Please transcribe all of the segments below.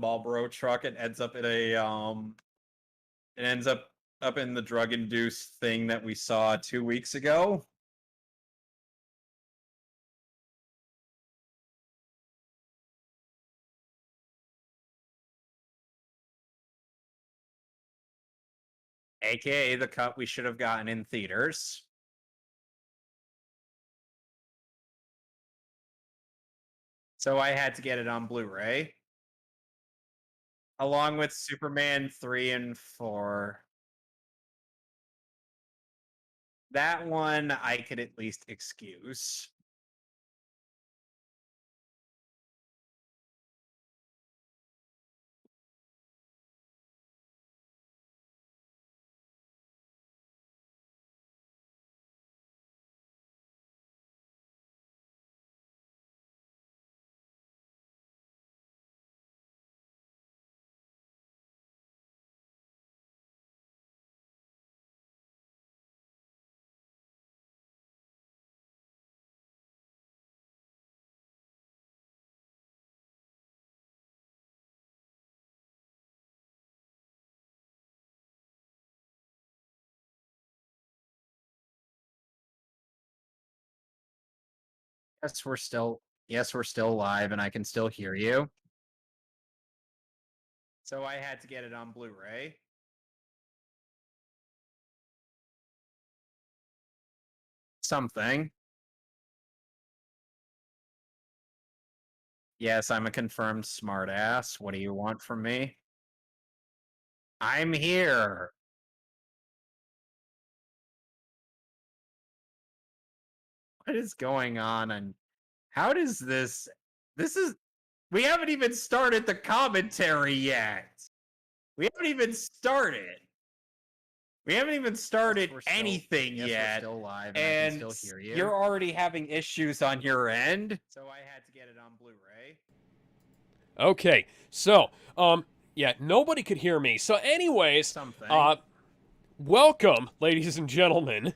Marlboro truck and ends up in a it ends up in the drug-induced thing that we saw 2 weeks ago. AKA the cut we should have gotten in theaters. So I had to get it on Blu-ray. Along with Superman 3 and 4. That one I could at least excuse. Yes, we're still live and I can still hear you. So I had to get it on Blu-ray. Something. Yes, I'm a confirmed smartass. What do you want from me? I'm here. What is going on? And how does this is we haven't even started the commentary yet. We haven't even started. We haven't even started anything yet. We're still live and I can still hear you. You're already having issues on your end. So I had to get it on Blu-ray. Okay, so, yeah, nobody could hear me. So anyways, welcome, ladies and gentlemen,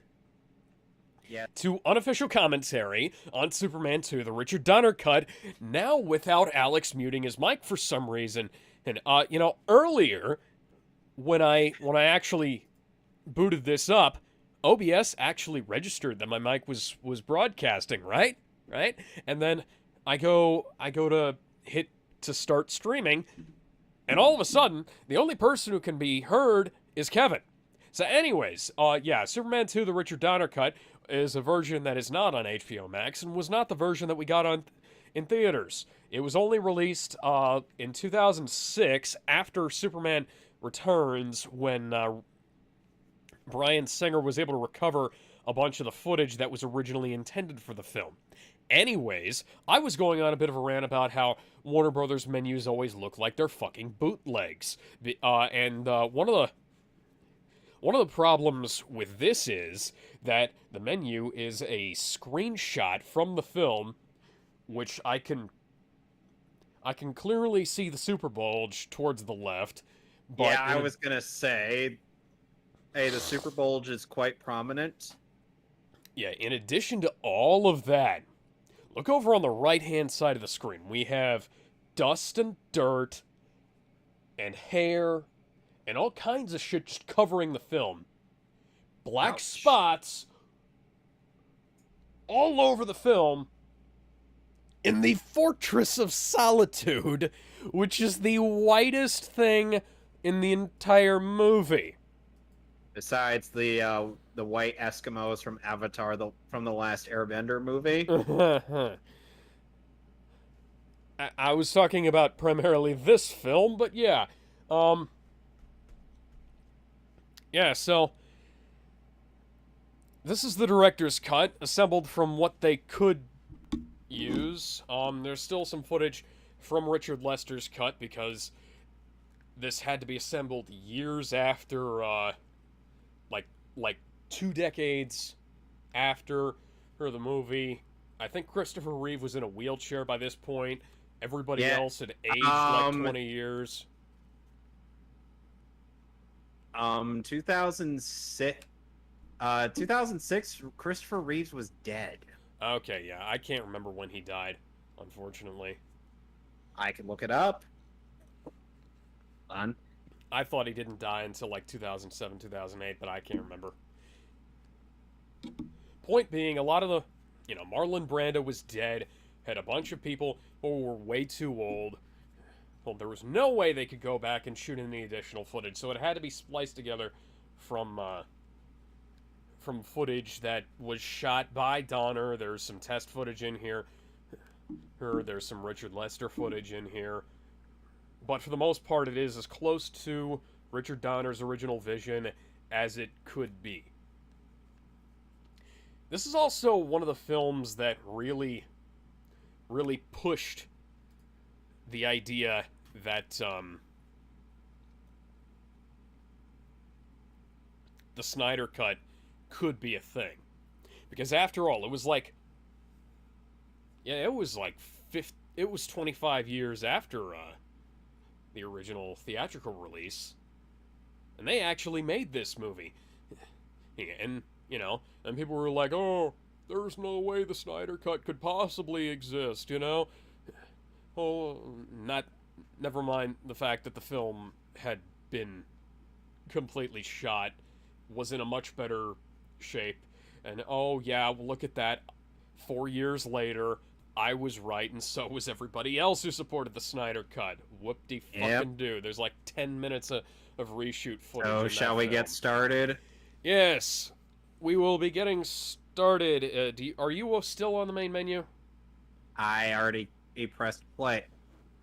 to Unofficial Commentary on Superman 2, the Richard Donner cut, now without Alex muting his mic for some reason. And, you know, earlier, when I actually booted this up, OBS actually registered that my mic was broadcasting, right? And then I go to hit to start streaming, and all of a sudden, the only person who can be heard is Kevin. So anyways, yeah, Superman 2, the Richard Donner cut, is a version that is not on HBO Max, and was not the version that we got in theaters. It was only released in 2006, after Superman Returns, when Bryan Singer was able to recover a bunch of the footage that was originally intended for the film. Anyways, I was going on a bit of a rant about how Warner Brothers menus always look like they're fucking bootlegs. And one of the problems with this is that the menu is a screenshot from the film, which I can clearly see the super bulge towards the left. But yeah, I was gonna say, hey, the super bulge is quite prominent. Yeah, in addition to all of that, look over on the right-hand side of the screen. We have dust and dirt and hair and all kinds of shit just covering the film. Black spots all over the film in the Fortress of Solitude, which is the whitest thing in the entire movie. Besides the white Eskimos from Avatar, from the last Airbender movie. I was talking about primarily this film, but yeah. Yeah, so this is the director's cut, assembled from what they could use. There's still some footage from Richard Lester's cut, because this had to be assembled years after, like 2 decades after the movie. I think Christopher Reeve was in a wheelchair by this point. Everybody else had aged like 20 years. 2006, 2006, Christopher Reeves was dead. Okay, yeah, I can't remember when he died, unfortunately. I can look it up. On. I thought he didn't die until like 2007, 2008, but I can't remember. Point being, a lot of the, Marlon Brando was dead, had a bunch of people who were way too old. Well, there was no way they could go back and shoot any additional footage, so it had to be spliced together from footage that was shot by Donner. There's some test footage in here. There's some Richard Lester footage in here. But for the most part, it is as close to Richard Donner's original vision as it could be. This is also one of the films that really pushed the idea that the Snyder Cut could be a thing. Because after all, it was like 25 years after the original theatrical release, and they actually made this movie. And and people were like, "Oh, there's no way the Snyder Cut could possibly exist," Oh, never mind the fact that the film had been completely shot, was in a much better shape, and oh yeah, well, look at that. 4 years later, I was right, and so was everybody else who supported the Snyder Cut. Whoop-de-fucking-do. There's like 10 minutes of reshoot footage. So, shall we get started? Yes, we will be getting started. Are you still on the main menu? I already pressed play.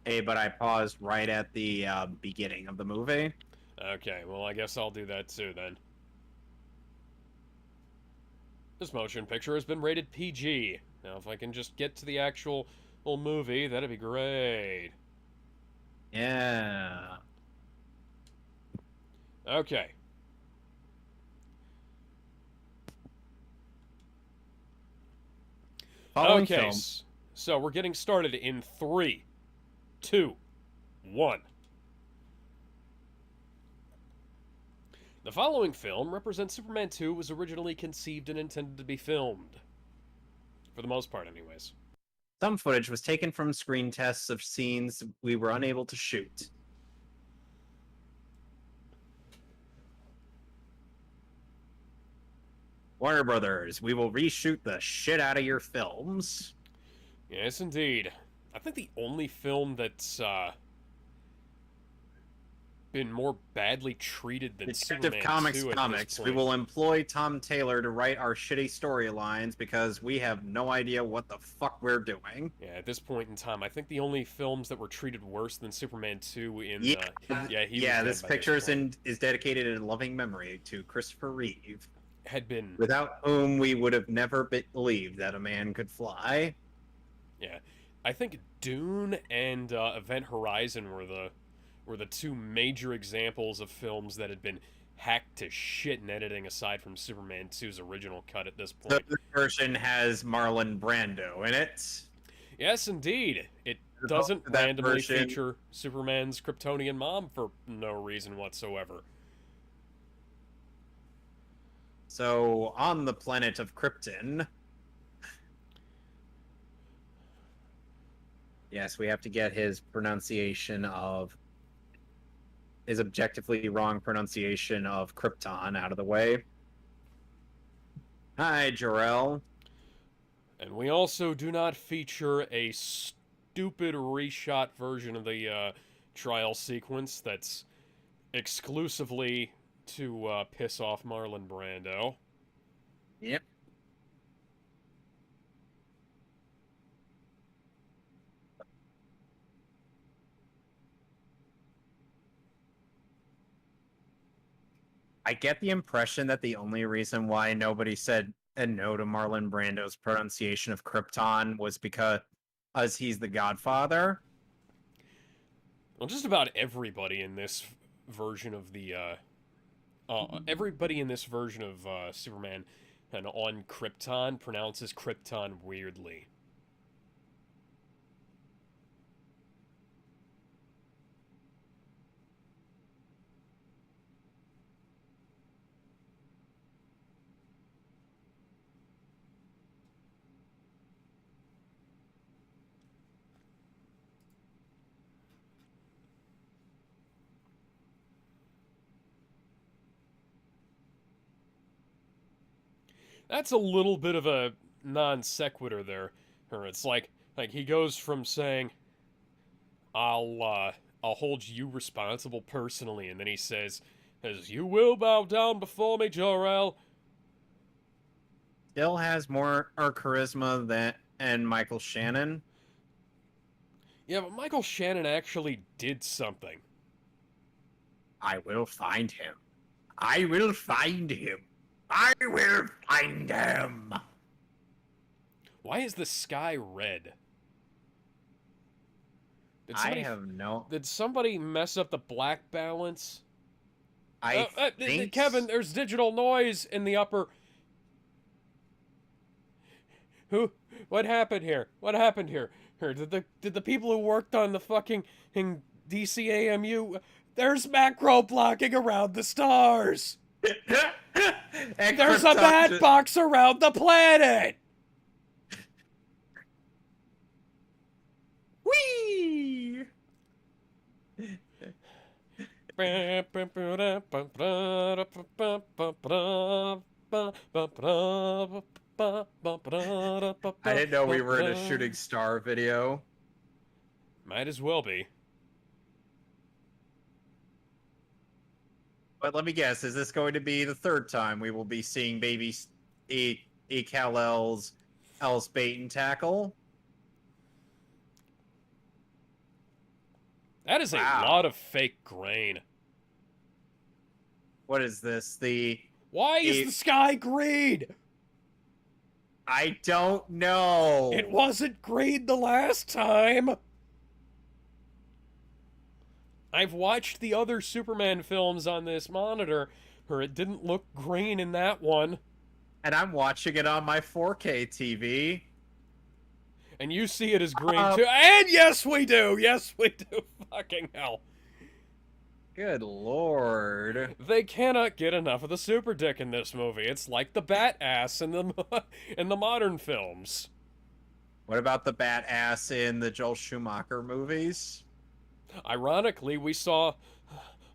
Hey, but I paused right at the beginning of the movie. Okay, well, I guess I'll do that too, then. This motion picture has been rated PG. Now, if I can just get to the actual movie, that'd be great. Yeah. Okay. Following okay, film. So we're getting started in 3, 2, 1. The following film represents Superman 2 was originally conceived and intended to be filmed. For the most part, anyways. Some footage was taken from screen tests of scenes we were unable to shoot. Warner Brothers, we will reshoot the shit out of your films. Yes, indeed. I think the only film that's been more badly treated than Detective Superman 2 at Comics. this point. We will employ Tom Taylor to write our shitty storylines because we have no idea what the fuck we're doing. Yeah, at this point in time, I think the only films that were treated worse than Superman 2 in this picture is dedicated in loving memory to Christopher Reeve. Had been without whom we would have never believed that a man could fly. Yeah, I think Dune and Event Horizon were the two major examples of films that had been hacked to shit in editing, aside from Superman 2's original cut at this point. So this version has Marlon Brando in it. Yes, indeed. It doesn't randomly feature Superman's Kryptonian mom for no reason whatsoever. So, on the planet of Krypton... Yes, we have to get his pronunciation of... his objectively wrong pronunciation of Krypton out of the way. Hi, Jor-El. And we also do not feature a stupid reshot version of the trial sequence that's exclusively to piss off Marlon Brando. Yep. I get the impression that the only reason why nobody said no to Marlon Brando's pronunciation of Krypton was because he's the Godfather. Well, just about everybody in this version of the Superman and on Krypton pronounces Krypton weirdly. That's a little bit of a non sequitur there. Or it's like he goes from saying, I'll hold you responsible personally, and then he says, as you will bow down before me, Jor-El. Still has more or charisma than Michael Shannon. Yeah, but Michael Shannon actually did something. I will find him. I will find him. I will find him. Why is the sky red? Did somebody mess up the black balance? I think... Kevin, there's digital noise in the upper... What happened here? What happened here? Did the people who worked on the fucking DCAMU... There's macro blocking around the stars! There's a bat box around the planet! Whee! I didn't know we were in a shooting star video. Might as well be. But let me guess, is this going to be the third time we will be seeing baby Kal-El's bait and tackle? That is a lot of fake grain. What is this? Why is the sky green? I don't know. It wasn't green the last time. I've watched the other Superman films on this monitor, or it didn't look green in that one. And I'm watching it on my 4K TV. And you see it as green too. And yes, we do. Yes, we do. Fucking hell. Good lord. They cannot get enough of the super dick in this movie. It's like the bat ass in the modern films. What about the bat ass in the Joel Schumacher movies? Ironically, we saw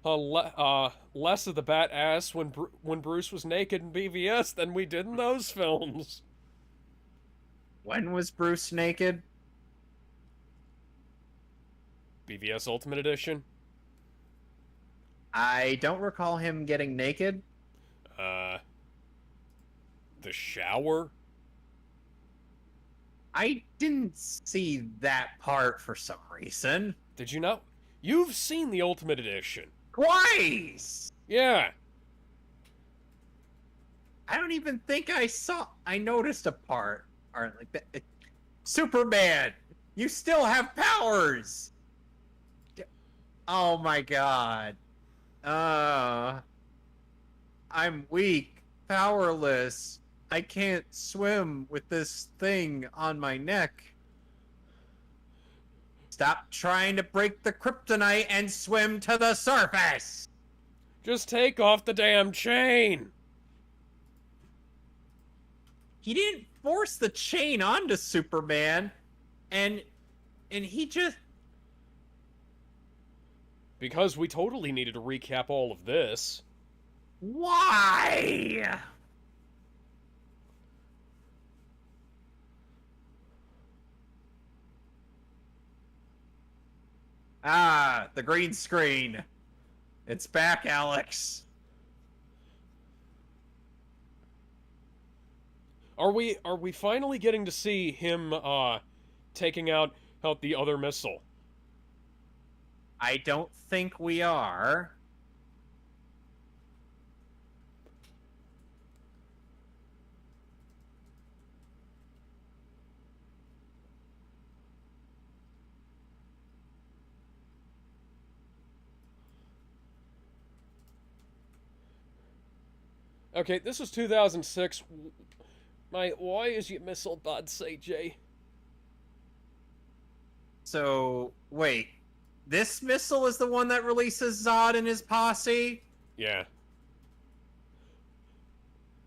less of the bat ass when Bruce was naked in BVS than we did in those films. When was Bruce naked? BVS Ultimate Edition? I don't recall him getting naked. The shower? I didn't see that part for some reason. Did you not? You've seen the Ultimate Edition. Twice! Yeah. I don't even think I noticed a part. Or like that. Superman! You still have powers! Oh my god. I'm weak, powerless. I can't swim with this thing on my neck. Stop trying to break the kryptonite and swim to the surface! Just take off the damn chain! He didn't force the chain onto Superman, and he just... Because we totally needed to recap all of this. Why? Ah, the green screen. It's back, Alex. Are we finally getting to see him taking out the other missile? I don't think we are. Okay, this was 2006. Why is your missile bad, CJ? So, wait. This missile is the one that releases Zod and his posse? Yeah.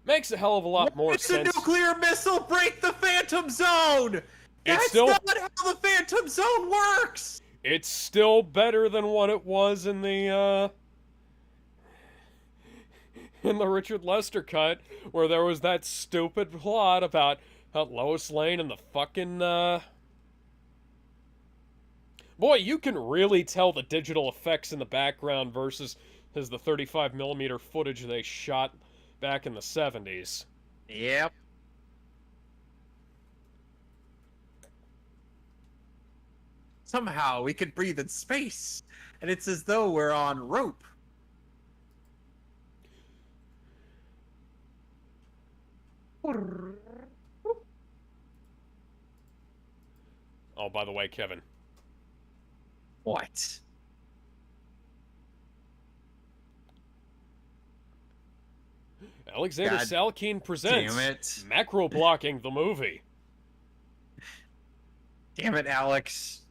Makes a hell of a lot more sense. It's a nuclear missile! Break the Phantom Zone! That's not how the Phantom Zone works! It's still better than what it was in the, in the Richard Lester cut, where there was that stupid plot about how Lois Lane and the fucking, Boy, you can really tell the digital effects in the background versus the 35mm footage they shot back in the 70s. Yep. Somehow we could breathe in space, and it's as though we're on rope. Oh, by the way, Kevin. What? Alexander God Salkind presents damn it. Macro Blocking the Movie. Damn it, Alex.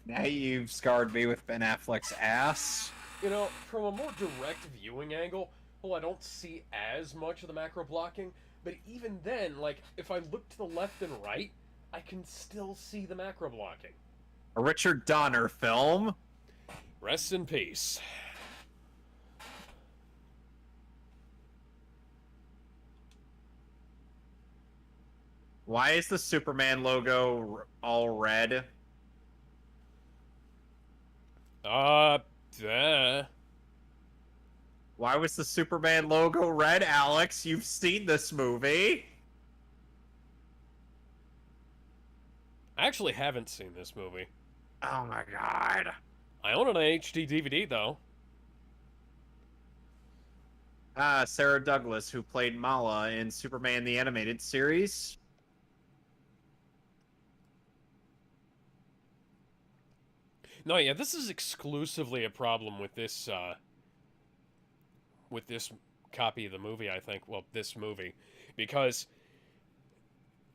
Now you've scarred me with Ben Affleck's ass. You know, from a more direct viewing angle, well, I don't see as much of the macro blocking, but even then, like, if I look to the left and right, I can still see the macro blocking. A Richard Donner film. Rest in peace. Why is the Superman logo all red? Duh. Why was the Superman logo red, Alex? You've seen this movie. I actually haven't seen this movie. Oh my god. I own it on HD DVD, though. Sarah Douglas, who played Mala in Superman the Animated Series. No, yeah, this is exclusively a problem with this copy of the movie, I think. Well, this movie. Because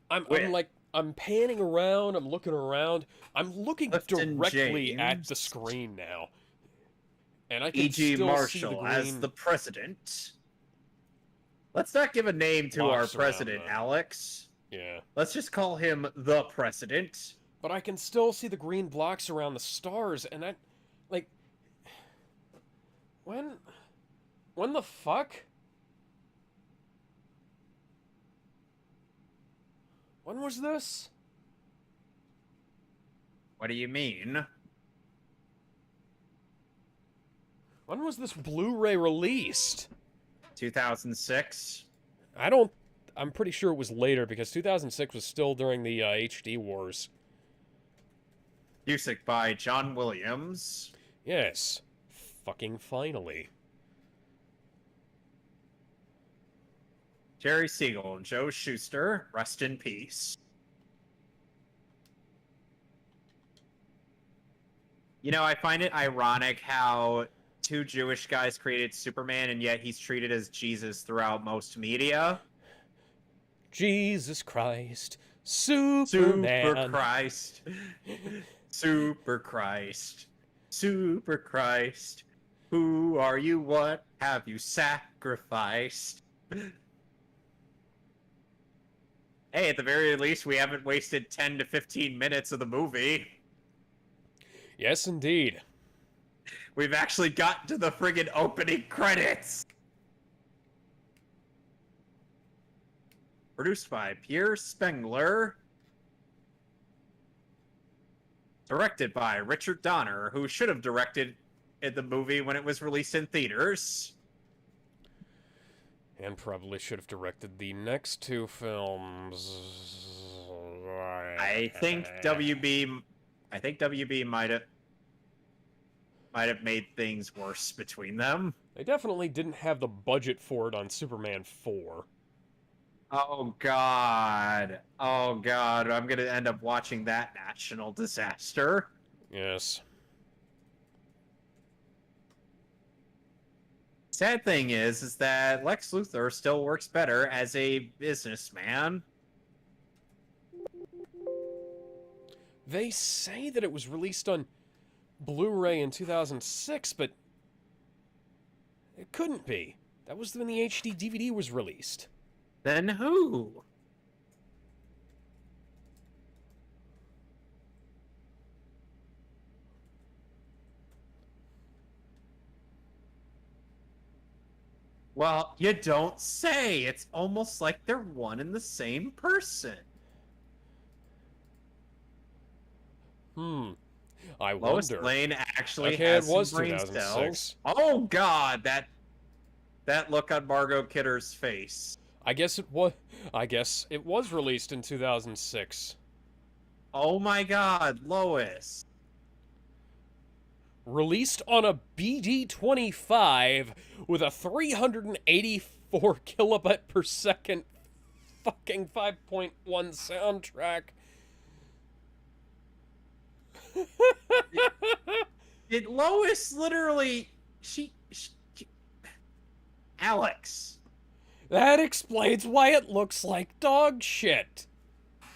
I'm panning around, I'm looking around, I'm looking Clifton directly James. at the screen now. And I can E.G. still Marshall see the as green the president. Let's not give a name to our blocks around president, the- Alex. Yeah. Let's just call him the president. But I can still see the green blocks around the stars, and that, like, when the fuck? When was this? What do you mean? When was this Blu-ray released? 2006? I'm pretty sure it was later, because 2006 was still during the HD wars. Music by John Williams. Yes. Fucking finally. Jerry Siegel and Joe Shuster, rest in peace. You know, I find it ironic how two Jewish guys created Superman, and yet he's treated as Jesus throughout most media. Jesus Christ. Superman. Super Christ. Super Christ. Super Christ. Who are you? What have you sacrificed? Hey, at the very least, we haven't wasted 10 to 15 minutes of the movie. Yes, indeed. We've actually gotten to the friggin' opening credits. Produced by Pierre Spengler. Directed by Richard Donner, who should have directed the movie when it was released in theaters. And probably should have directed the next two films. I think WB might have made things worse between them. They definitely didn't have the budget for it on Superman 4. Oh god. Oh god. I'm gonna end up watching that national disaster. Yes. Sad thing is that Lex Luthor still works better as a businessman. They say that it was released on Blu-ray in 2006, but it couldn't be. That was when the HD DVD was released. Then who? Well, you don't say. It's almost like they're one and the same person. I Lois wonder. Lane actually Okay, it has some was brain cells. 2006. Oh God, that look on Margot Kidder's face. I guess it was. I guess it was released in 2006. Oh my God, Lois. Released on a BD-25 with a 384 kilobit per second fucking 5.1 soundtrack. Did Lois literally she Alex. That explains why it looks like dog shit.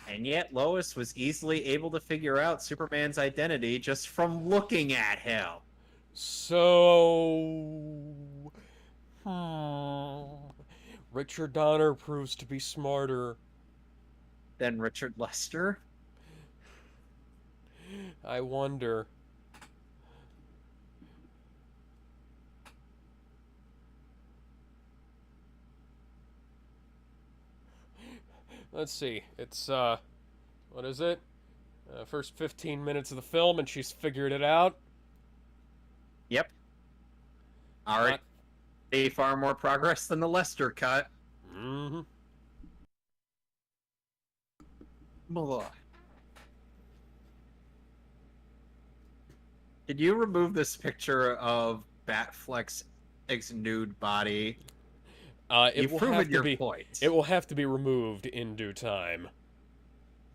And yet Lois was easily able to figure out Superman's identity just from looking at him. So... Richard Donner proves to be smarter. Than Richard Lester? I wonder. Let's see. It's, what is it? First 15 minutes of the film, and she's figured it out. Yep. Alright. Far more progress than the Lester cut. Mm-hmm. Blah. Did you remove this picture of Batfleck's nude body? You've proven your point. It will have to be removed in due time.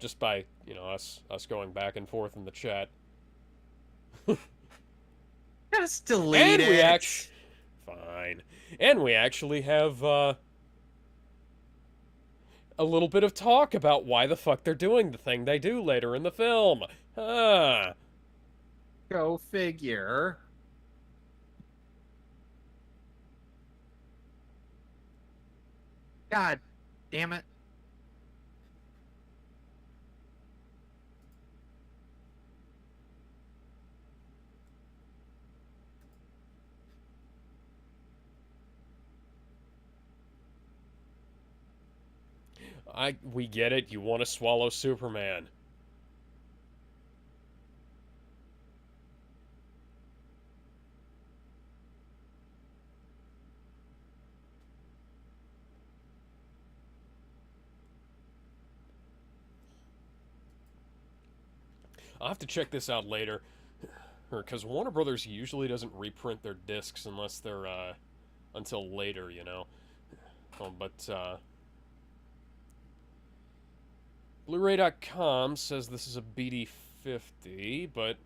Just by, us going back and forth in the chat. Just delete it. Fine. And we actually have, a little bit of talk about why the fuck they're doing the thing they do later in the film. Go figure. God damn it. We get it. You want to swallow Superman. I'll have to check this out later. Because Warner Brothers usually doesn't reprint their discs unless they're, until later, but, Blu-ray.com says this is a BD-50, but...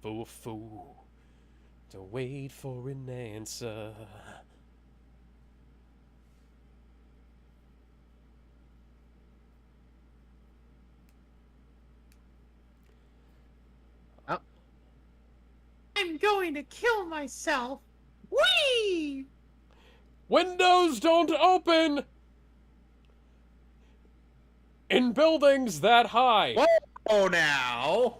Foo. To wait for an answer. Oh. I'm going to kill myself. Whee! Windows don't open! In buildings that high. Whoa now.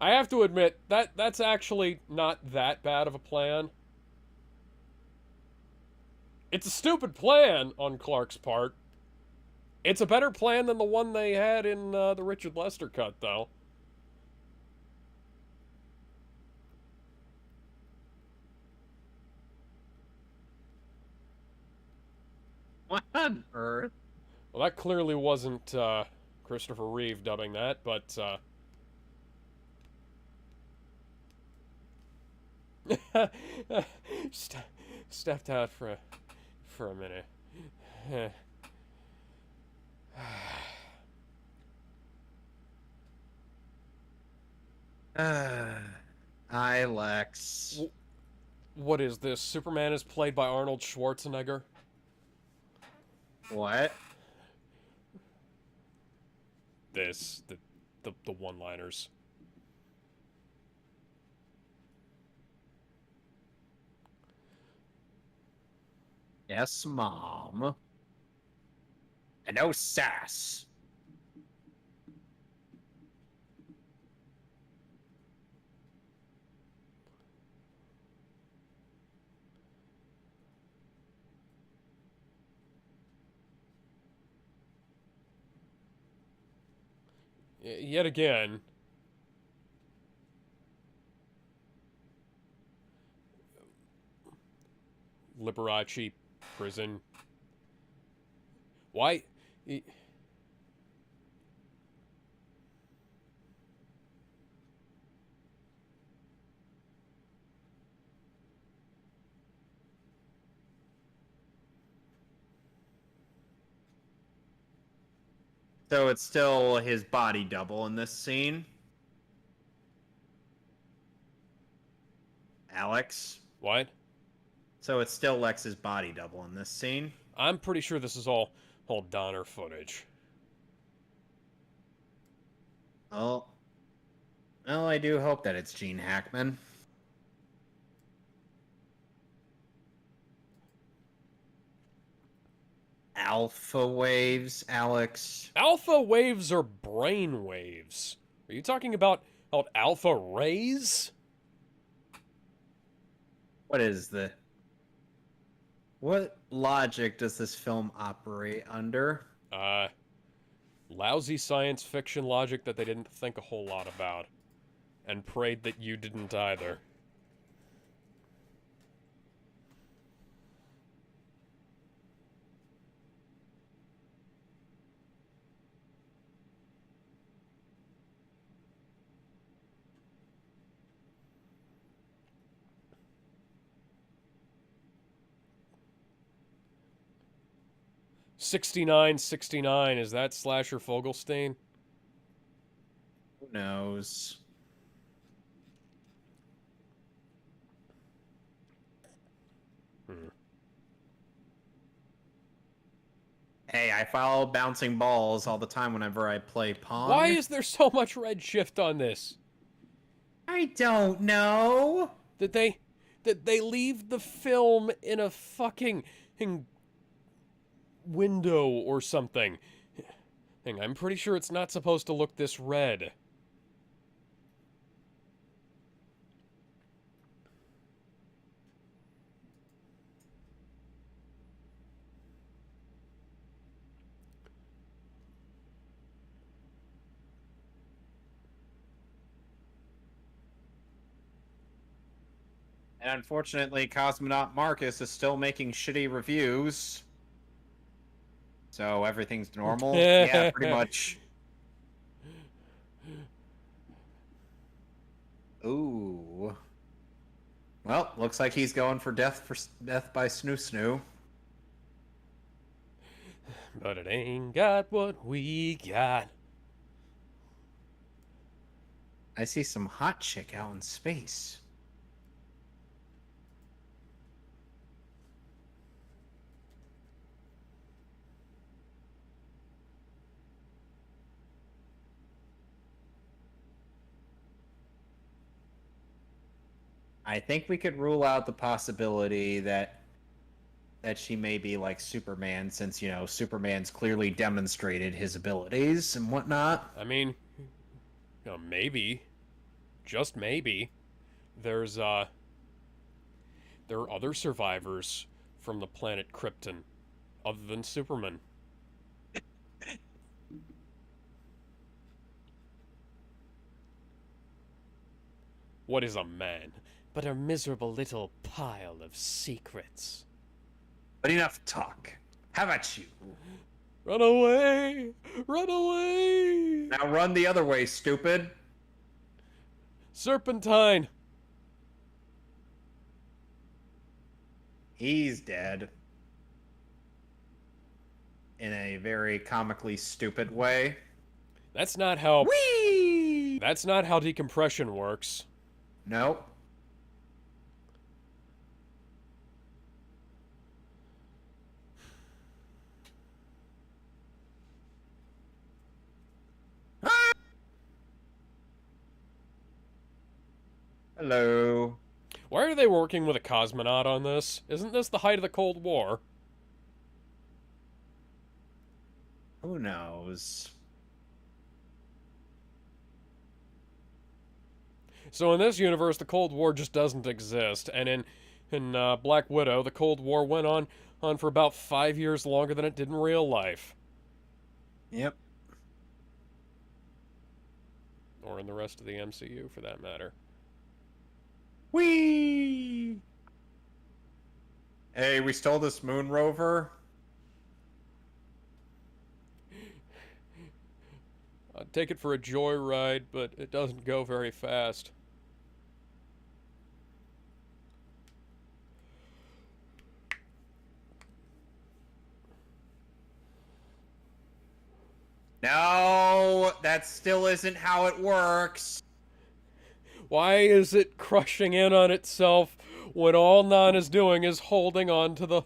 I have to admit, that's actually not that bad of a plan. It's a stupid plan on Clark's part. It's a better plan than the one they had in the Richard Lester cut, though. What on earth? Well, that clearly wasn't Christopher Reeve dubbing that, but... stepped out for a minute. Lex. What is this? Superman is played by Arnold Schwarzenegger? What? The one-liners. Yes, Mom. And no sass. Yet again. Liberace prison. Why? So it's still his body double in this scene. Alex. What? So it's still Lex's body double in this scene. I'm pretty sure this is all Donner footage. Well, I do hope that it's Gene Hackman. Alpha waves, Alex. Alpha waves are brain waves. Are you talking about alpha rays? What logic does this film operate under? Lousy science fiction logic that they didn't think a whole lot about. And prayed that you didn't either. $69.69, is that Slasher Fogelstein? Who knows? Hey, I follow bouncing balls all the time whenever I play Pong. Why is there so much red shift on this? I don't know. Did they leave the film in a fucking window or something? I'm pretty sure it's not supposed to look this red. And unfortunately, Cosmonaut Marcus is still making shitty reviews. So everything's normal? Yeah, pretty much. Ooh. Well, looks like he's going for death by Snoo Snoo. But it ain't got what we got. I see some hot chick out in space. I think we could rule out the possibility that she may be like Superman, since, you know, Superman's clearly demonstrated his abilities and whatnot. I mean, you know, maybe, just maybe, there are other survivors from the planet Krypton, other than Superman. What is a man but a miserable little pile of secrets? But enough talk. How about you? Run away! Run away! Now run the other way, stupid. Serpentine! He's dead. In a very comically stupid way. That's not how... Whee! That's not how decompression works. Nope. Hello. Why are they working with a cosmonaut on this? Isn't this the height of the Cold War? Who knows? So in this universe, the Cold War just doesn't exist, and in Black Widow, the Cold War went on for about 5 years longer than it did in real life, Yep. or in the rest of the MCU, for that matter. Whee! Hey, we stole this moon rover. I'd take it for a joyride, but it doesn't go very fast. No, that still isn't how it works. Why is it crushing in on itself when all Nan is doing is holding on to the...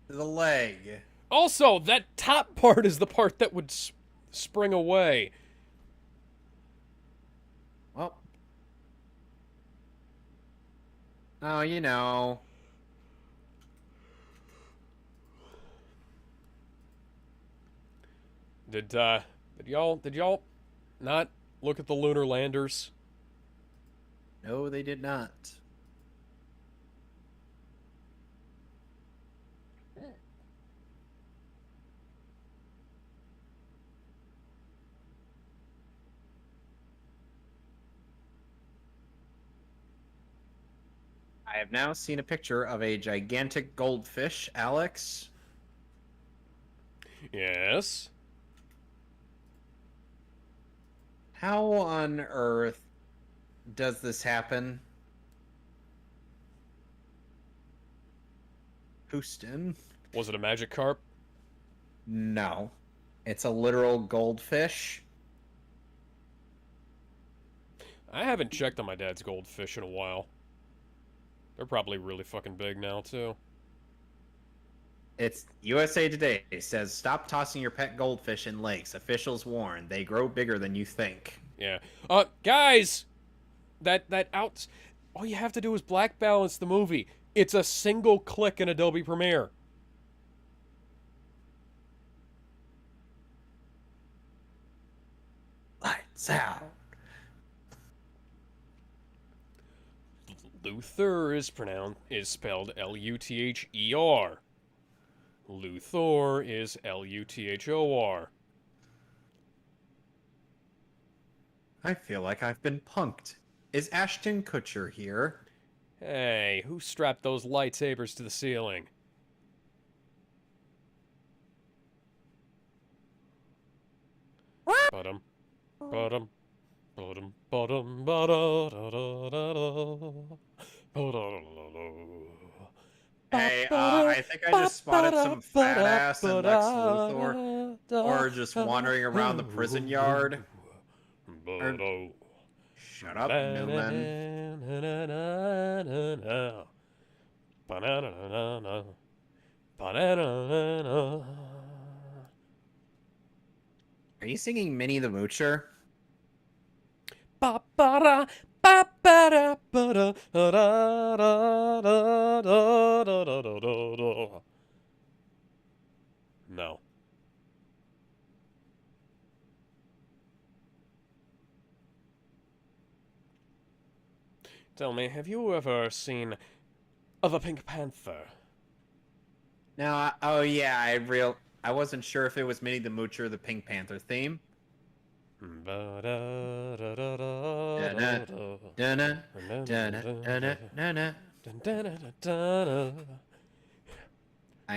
The leg. Also, that top part is the part that would spring away. Well. Oh, you know. Did y'all not look at the lunar landers? No, they did not. I have now seen a picture of a gigantic goldfish, Alex. Yes. How on earth does this happen? Houston? Was it a magic carp? No. It's a literal goldfish. I haven't checked on my dad's goldfish in a while. They're probably really fucking big now, too. It's USA Today. It says, stop tossing your pet goldfish in lakes. Officials warn they grow bigger than you think. Yeah. Guys! All you have to do is black balance the movie. It's a single click in Adobe Premiere. Lights out. Luther is spelled Luther. Luthor is Luthor. I feel like I've been punked. Is Ashton Kutcher here? Hey, who strapped those lightsabers to the ceiling? Ba-dum, ba-dum, ba-dum, ba-dum, ba-da-da-da-da-da. Hey, I think I just spotted some fat ass in Lex Luthor, or just wandering around the prison yard. Or, shut up, Newman. Are you singing Minnie the Moocher? Ba-ba-da, ba-ba-da, ba-da, da-da-da-da-da-da-da-da. No. Tell me, have you ever seen The Pink Panther? No, oh yeah, I wasn't sure if it was Minnie the Moocher or the Pink Panther theme. I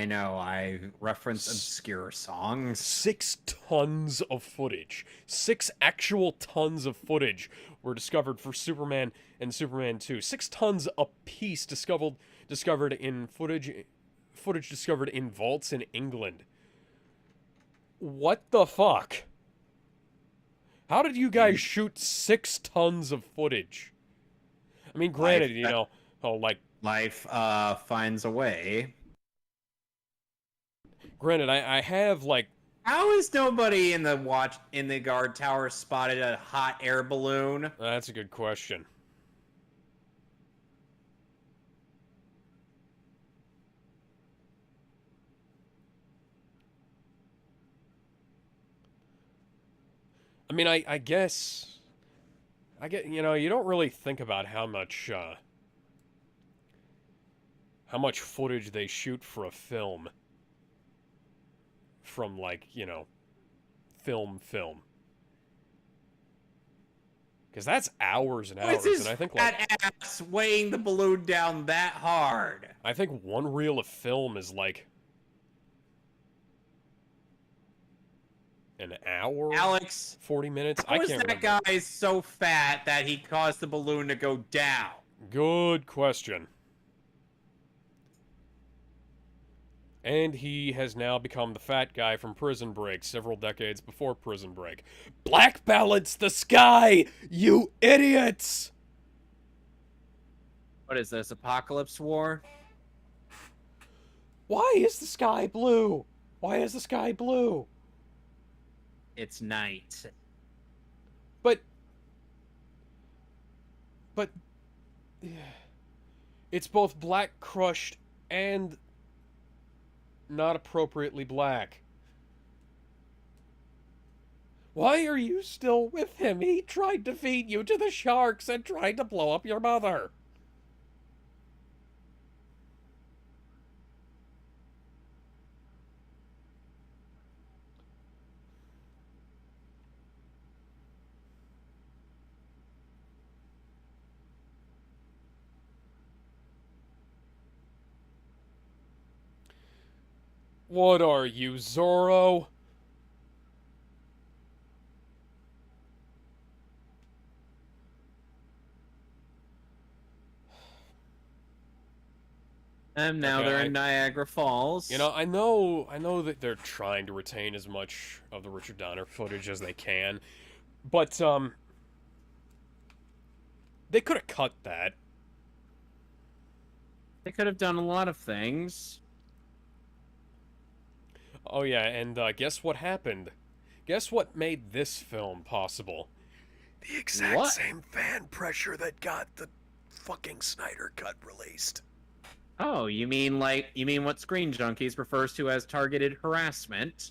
know, I reference obscure songs. 6 tons of footage. 6 actual tons of footage were discovered for Superman and Superman 2. 6 tons apiece discovered in footage discovered in vaults in England. What the fuck? How did you guys shoot 6 tons of footage? I mean, granted, Life finds a way. Granted, I have, like... How is nobody in the guard tower spotted a hot air balloon? That's a good question. I mean, I guess... you know, you don't really think about how much footage they shoot for a film from, like, you know, film. Because that's hours and What's hours, and his I think, like... fat ass weighing the balloon down that hard? I think one reel of film is, like... an hour? Alex, 40 minutes? how I is can't that remember. guy so fat that he caused the balloon to go down? Good question. And he has now become the fat guy from Prison Break several decades before Prison Break. Black balance the sky, you idiots! What is this, Apocalypse War? Why is the sky blue? Why is the sky blue? It's night. But it's both black crushed and not appropriately black. Why are you still with him? He tried to feed you to the sharks and tried to blow up your mother. What are you, Zorro? And now Okay, they're in Niagara Falls. You know, I know that they're trying to retain as much of the Richard Donner footage as they can, but they could have cut that. They could have done a lot of things. Oh yeah, and guess what happened? Guess what made this film possible? The exact same fan pressure that got the fucking Snyder Cut released. Oh, you mean what Screen Junkies refers to as targeted harassment?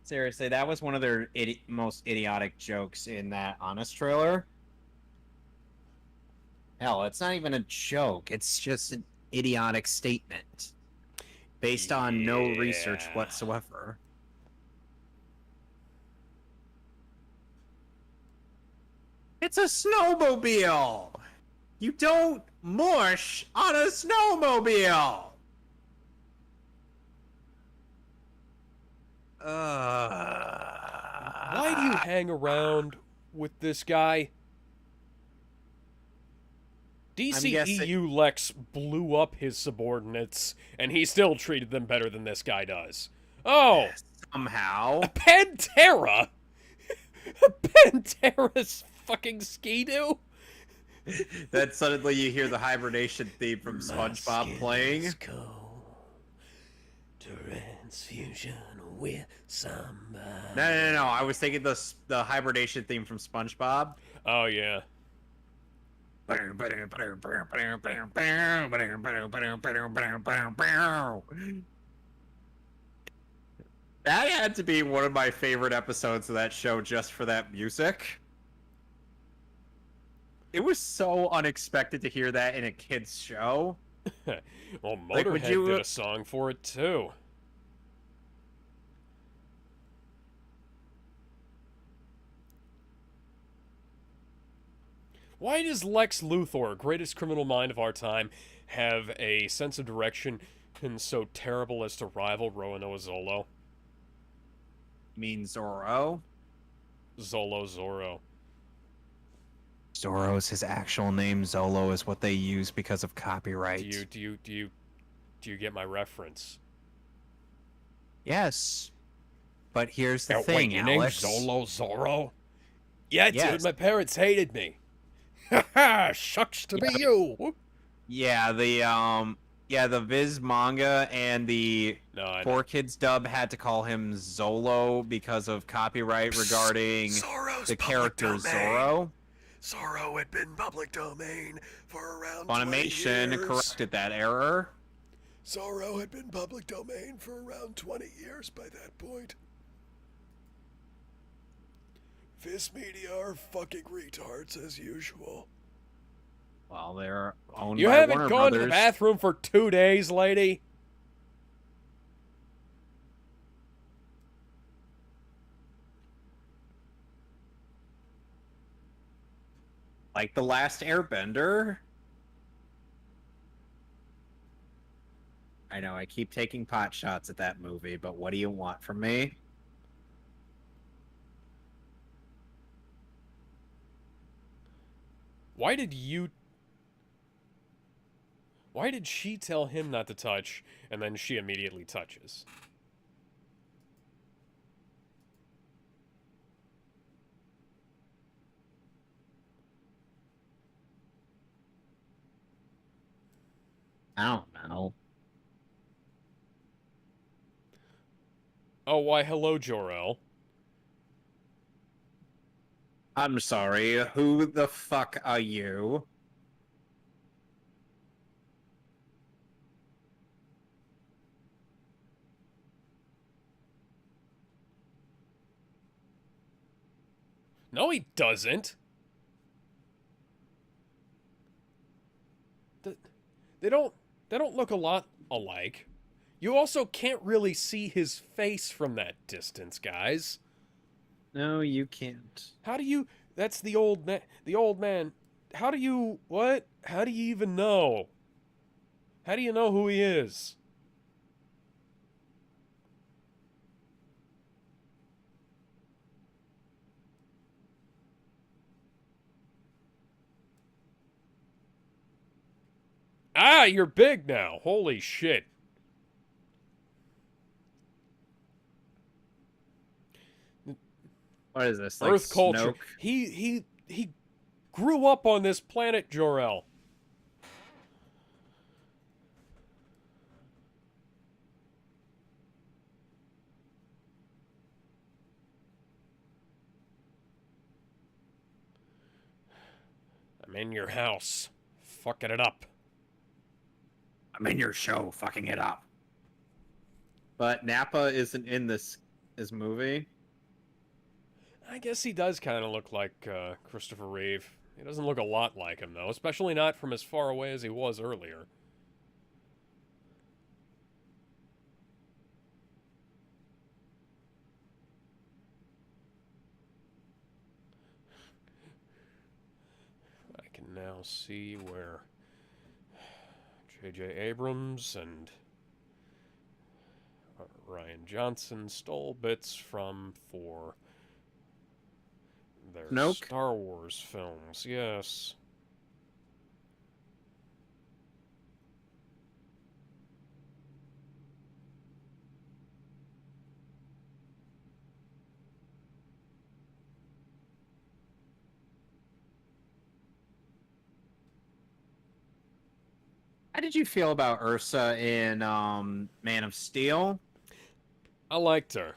Seriously, that was one of their most idiotic jokes in that Honest trailer. Hell, it's not even a joke. It's just an idiotic statement based on no research whatsoever. It's a snowmobile! You don't mush on a snowmobile! Why do you hang around with this guy? DCEU Lex blew up his subordinates, and he still treated them better than this guy does. Oh! Somehow. A Pantera? A Pantera's fucking Ski-Doo? Then suddenly you hear the hibernation theme from SpongeBob playing. Transfusion with somebody. No. I was thinking the hibernation theme from SpongeBob. Oh, yeah. That had to be one of my favorite episodes of that show just for that music. It was so unexpected to hear that in a kid's show. Well, Motorhead did a song for it, too. Why does Lex Luthor, greatest criminal mind of our time, have a sense of direction and so terrible as to rival Roanoa Zolo? You mean Zorro? Zorro. Zorro's his actual name. Zolo is what they use because of copyright. Do you get my reference? Yes. But here's the thing, wait, your Alex. name's Zorro? Yeah, Yes. dude, my parents hated me. Haha, shucks to be you. Yeah, the Viz manga and the 4Kids dub had to call him Zolo because of copyright regarding the character Zorro. Zorro had been public domain for around Funimation corrected that error. Zorro had been public domain for around 20 years by that point. Viz Media are fucking retards as usual. Well, they're owned You by haven't Warner gone to the Brothers. bathroom for 2 days, lady? Like The Last Airbender. I know, I keep taking pot shots at that movie, but what do you want from me? Why did she tell him not to touch, and then she immediately touches? I don't know. Oh, why, hello, Jor-El. I'm sorry, who the fuck are you? No, he doesn't. They don't look a lot alike. You also can't really see his face from that distance, guys. No, you can't. How do you... That's the old man. How do you... What? How do you even know? How do you know who he is? Ah, you're big now. Holy shit. What is this, like Earth culture. Snoke? He grew up on this planet, Jor-El. I'm in your house, fucking it up. I'm in your show, fucking it up. But Nappa isn't in this movie. I guess he does kind of look like Christopher Reeve. He doesn't look a lot like him, though, especially not from as far away as he was earlier. I can now see where J.J. Abrams and Ryan Johnson stole bits from for their Snoke? Star Wars films, yes. How did you feel about Ursa in Man of Steel? I liked her.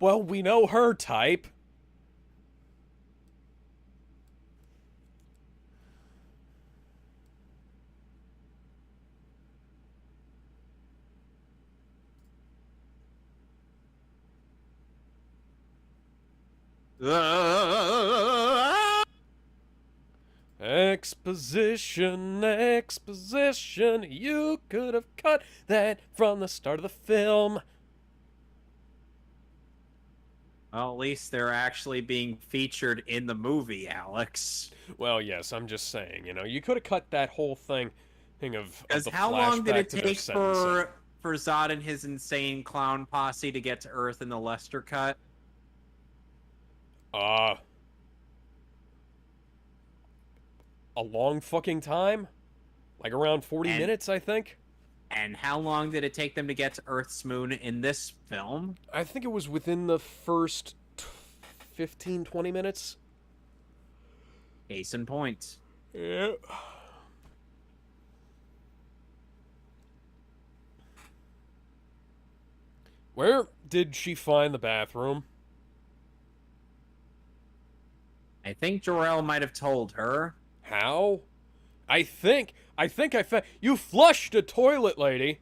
Well, we know her type. Exposition, exposition. You could have cut that from the start of the film. Well, at least they're actually being featured in the movie, Alex. Well, yes, I'm just saying, you know, you could have cut that whole thing of Because the how long did flashback it to their take sentencing. for Zod and his insane clown posse to get to Earth in the Lester cut? A long fucking time? Like around 40 minutes, I think? And how long did it take them to get to Earth's moon in this film? I think it was within the first 15, 20 minutes. Case in point. Yeah. Where did she find the bathroom? I think Jor-El might have told her. How? I think I found. You flushed a toilet, lady.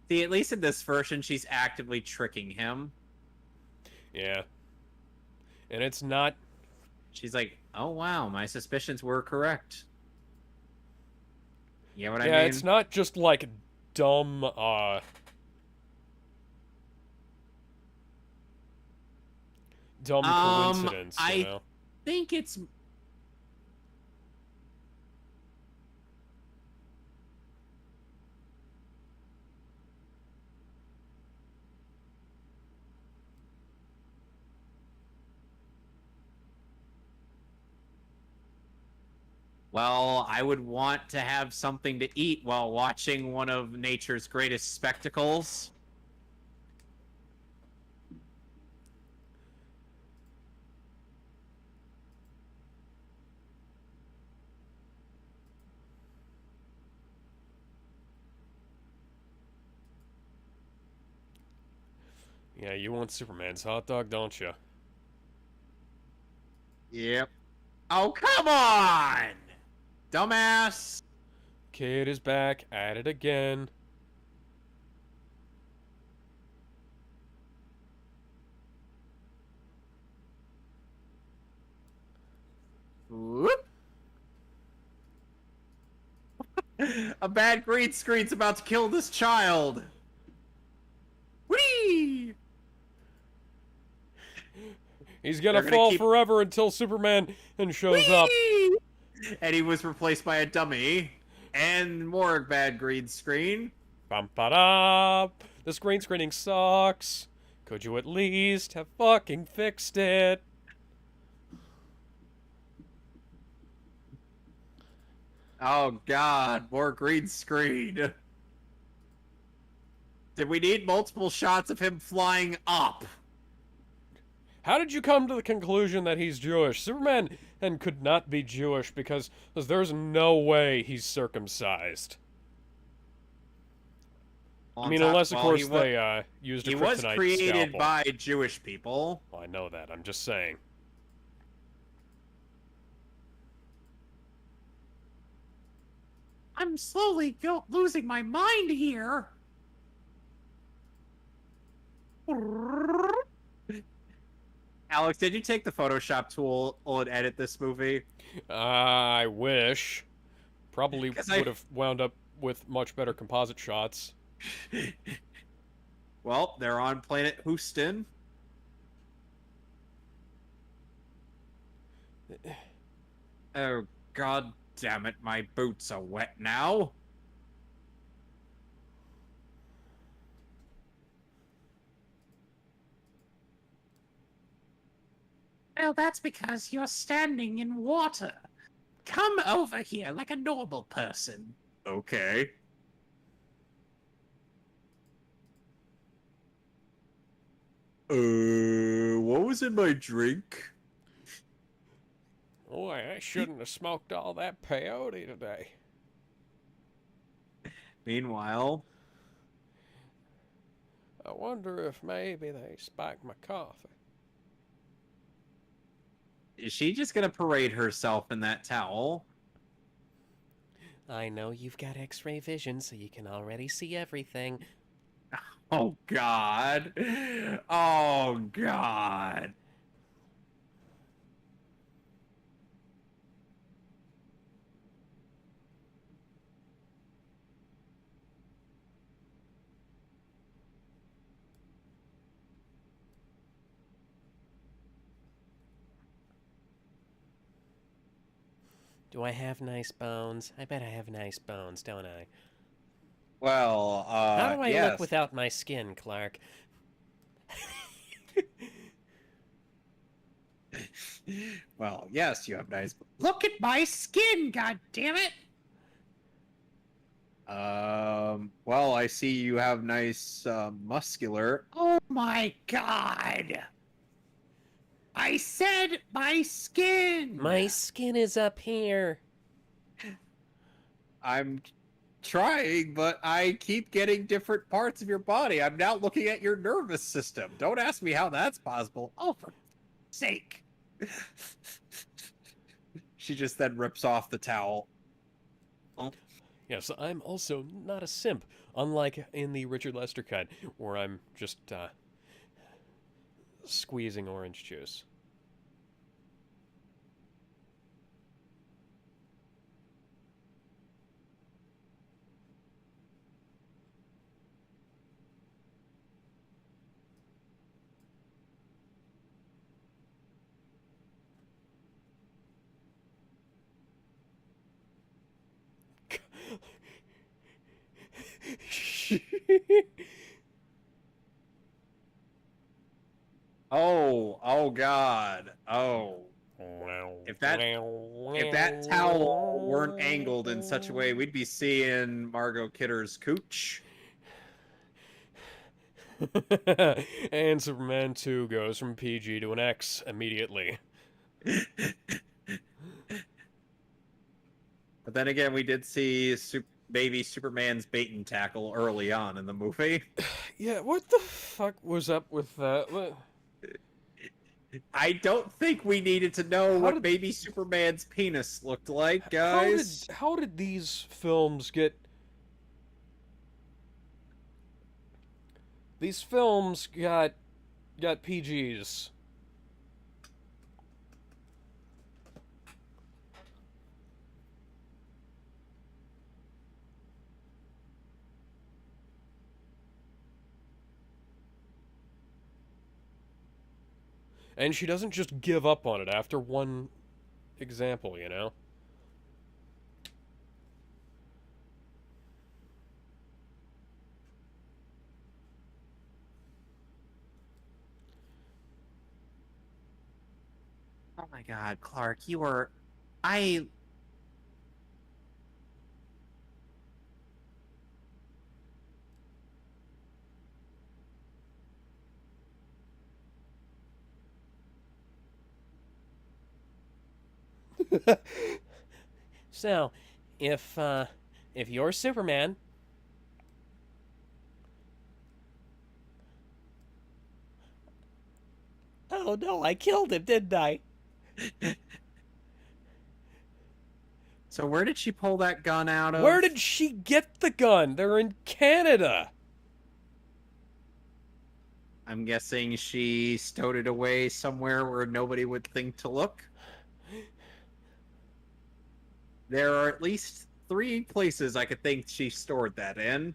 See, at least in this version, she's actively tricking him. Yeah. And it's not. She's like, oh wow, my suspicions were correct. You know what I Yeah, mean? it's not just like dumb, dumb coincidence, you know? I think it's... Well, I would want to have something to eat while watching one of nature's greatest spectacles. Yeah, you want Superman's hot dog, don't you? Yep. Oh, come on! Dumbass! Kid is back at it again. Whoop. A bad green screen's about to kill this child. Whee! He's gonna fall forever until Superman shows up. And he was replaced by a dummy. And more bad green screen. Bum ba da. This green screening sucks. Could you at least have fucking fixed it? Oh god, more green screen. Did we need multiple shots of him flying up? How did you come to the conclusion that he's Jewish? Superman could not be Jewish because there's no way he's circumcised. I mean, unless, of course, they used a kryptonite scalpel. He was created by Jewish people. Well, I know that. I'm just saying. I'm slowly losing my mind here. Alex, did you take the Photoshop tool and edit this movie? I wish. Probably would have wound up with much better composite shots. Well, they're on planet Houston. Oh, god damn it, my boots are wet now. Well, that's because you're standing in water. Come over here like a normal person. Okay. What was in my drink? Boy, I shouldn't have smoked all that peyote today. Meanwhile, I wonder if maybe they spiked my coffee. Is she just gonna parade herself in that towel? I know you've got X-ray vision, so you can already see everything. Oh, God. Oh, God. Do I have nice bones? I bet I have nice bones, don't I? Well, How do I yes. look without my skin, Clark? Well, yes, you have nice. Look at my skin, god damn it! Well, I see you have nice muscular. Oh my god! I said my skin! My skin is up here. I'm trying, but I keep getting different parts of your body. I'm now looking at your nervous system. Don't ask me how that's possible. Oh, for sake. She just then rips off the towel. Oh. Yes, I'm also not a simp, unlike in the Richard Lester cut, where I'm just squeezing orange juice. Oh god. Oh. If that towel weren't angled in such a way, we'd be seeing Margot Kidder's cooch. And Superman 2 goes from PG to an X immediately. But then again, we did see baby Superman's bait and tackle early on in the movie. Yeah, what the fuck was up with that? What? I don't think we needed to know what baby Superman's penis looked like, guys. How did these films get... These films got PGs. And she doesn't just give up on it after one example, you know? Oh my god, Clark, you were... I... So, if you're Superman... Oh no, I killed him, didn't I? So where did she pull that gun out of? Where did she get the gun? They're in Canada. I'm guessing she stowed it away somewhere where nobody would think to look. There are at least 3 places I could think she stored that in.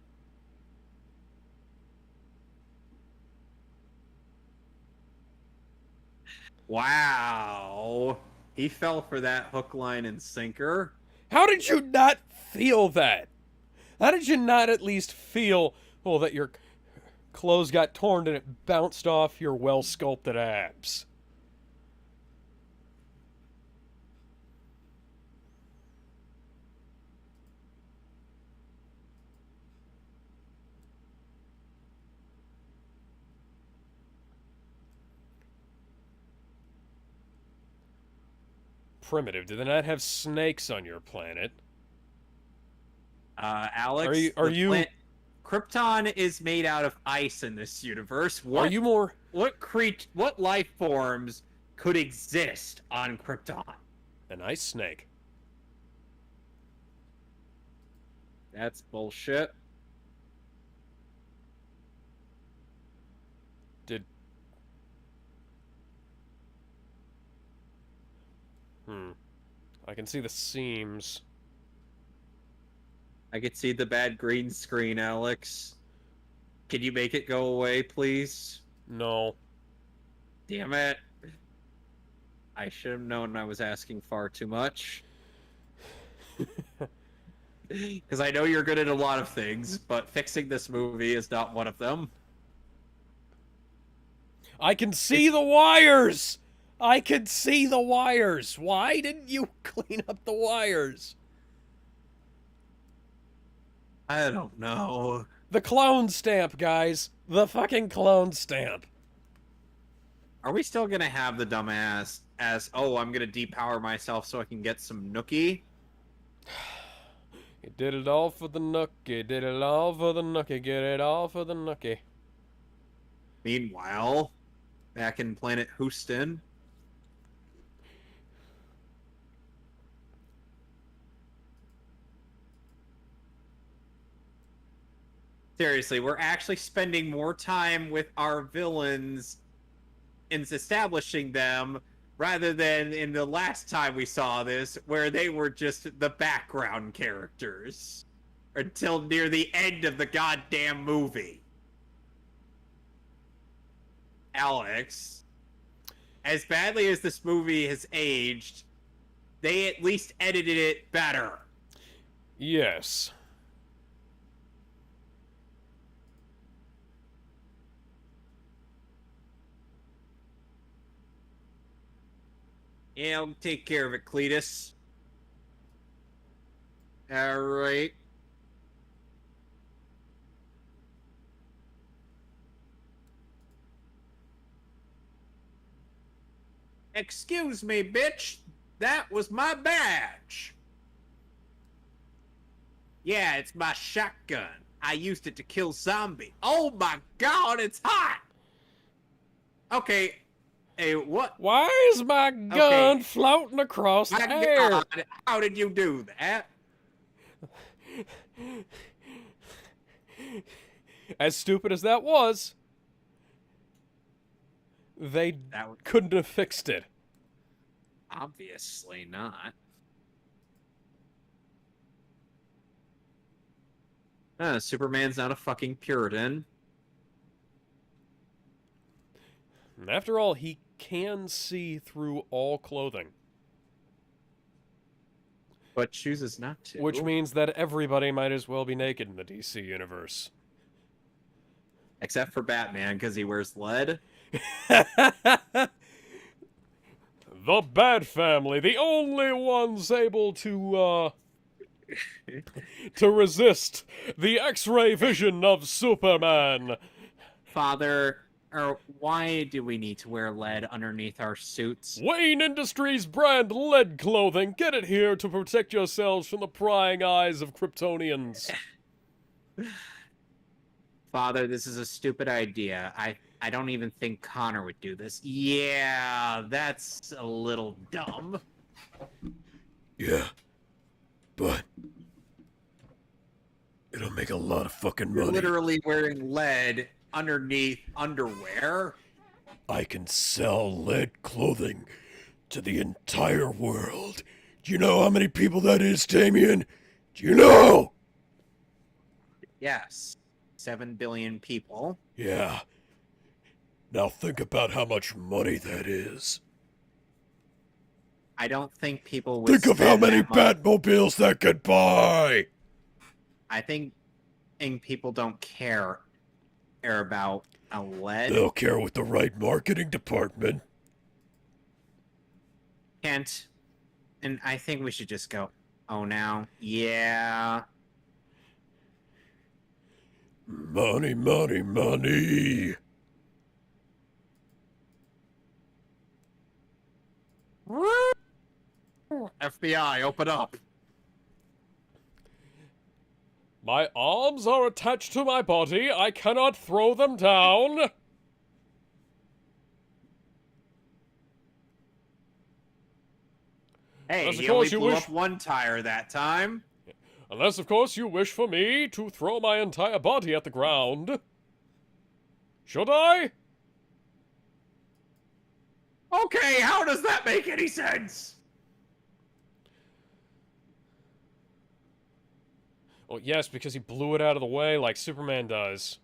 Wow. He fell for that hook, line, and sinker. How did you not feel that? How did you not at least feel, oh, that your clothes got torn and it bounced off your well-sculpted abs? Primitive, do they not have snakes on your planet? Alex, are you Krypton is made out of ice in this universe. Are you more... What life forms could exist on Krypton? An ice snake. That's bullshit. I can see the seams. I could see the bad green screen, Alex. Can you make it go away, please? No. Damn it. I should have known I was asking far too much. Because I know you're good at a lot of things, but fixing this movie is not one of them. I can see the wires! I could see the wires. Why didn't you clean up the wires? I don't know. The clone stamp, guys. The fucking clone stamp. Are we still gonna have the dumbass as, oh, I'm gonna depower myself so I can get some nookie? You did it all for the nookie. Did it all for the nookie. Get it all for the nookie. Meanwhile, back in Planet Houston. Seriously, we're actually spending more time with our villains in establishing them rather than in the last time we saw this, where they were just the background characters until near the end of the goddamn movie. Alex, as badly as this movie has aged, they at least edited it better. Yes. Yeah, I'll take care of it, Cletus. All right. Excuse me, bitch. That was my badge. Yeah, it's my shotgun. I used it to kill zombies. Oh my god, it's hot! Okay. Hey, what? Why is my gun floating across the air? God, how did you do that? As stupid as that was, they couldn't have fixed it. Obviously not. Superman's not a fucking Puritan. And after all, he can see through all clothing. But chooses not to. Which means that everybody might as well be naked in the DC universe. Except for Batman, because he wears lead. The Bat Family, the only ones able to resist the X-ray vision of Superman. Father, or why do we need to wear lead underneath our suits? Wayne Industries brand lead clothing. Get it here to protect yourselves from the prying eyes of Kryptonians. Father, this is a stupid idea. I don't even think Connor would do this. Yeah, that's a little dumb. Yeah, but it'll make a lot of fucking You're money. literally wearing lead underneath underwear. I can sell lead clothing to the entire world. Do you know how many people that is, Damien? Do you know? Yes. 7 billion people. Yeah. Now think about how much money that is. I don't think people would Think of how spend many that much. Batmobiles that could buy! I think people don't care about a lead. They'll care with the right marketing department. Kent, and I think we should just go, oh, now? Yeah. Money, money, money. FBI, open up. My arms are attached to my body. I cannot throw them down. Hey, Unless, of he only course, you blew wish- up one tire that time. Unless, of course, you wish for me to throw my entire body at the ground. Should I? Okay, how does that make any sense? Well, yes, because he blew it out of the way like Superman does.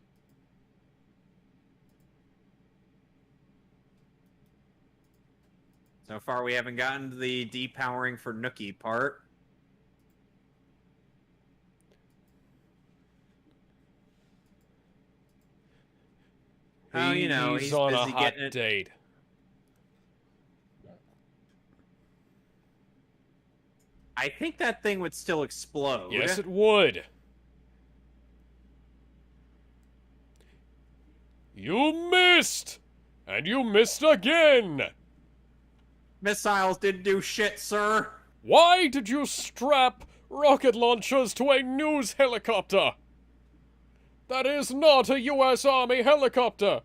So far, we haven't gotten to the depowering for Nookie part. Oh, you know, he's on a busy hot getting it. date. I think that thing would still explode. Yes, it would. You missed! And you missed again! Missiles didn't do shit, sir. Why did you strap rocket launchers to a news helicopter? That is not a U.S. Army helicopter!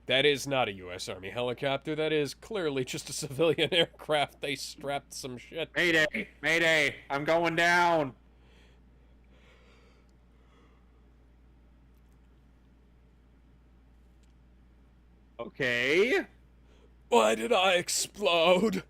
That is not a U.S. Army helicopter. That is clearly just a civilian aircraft. They strapped some shit. Mayday! Mayday! I'm going down! Okay. Why did I explode?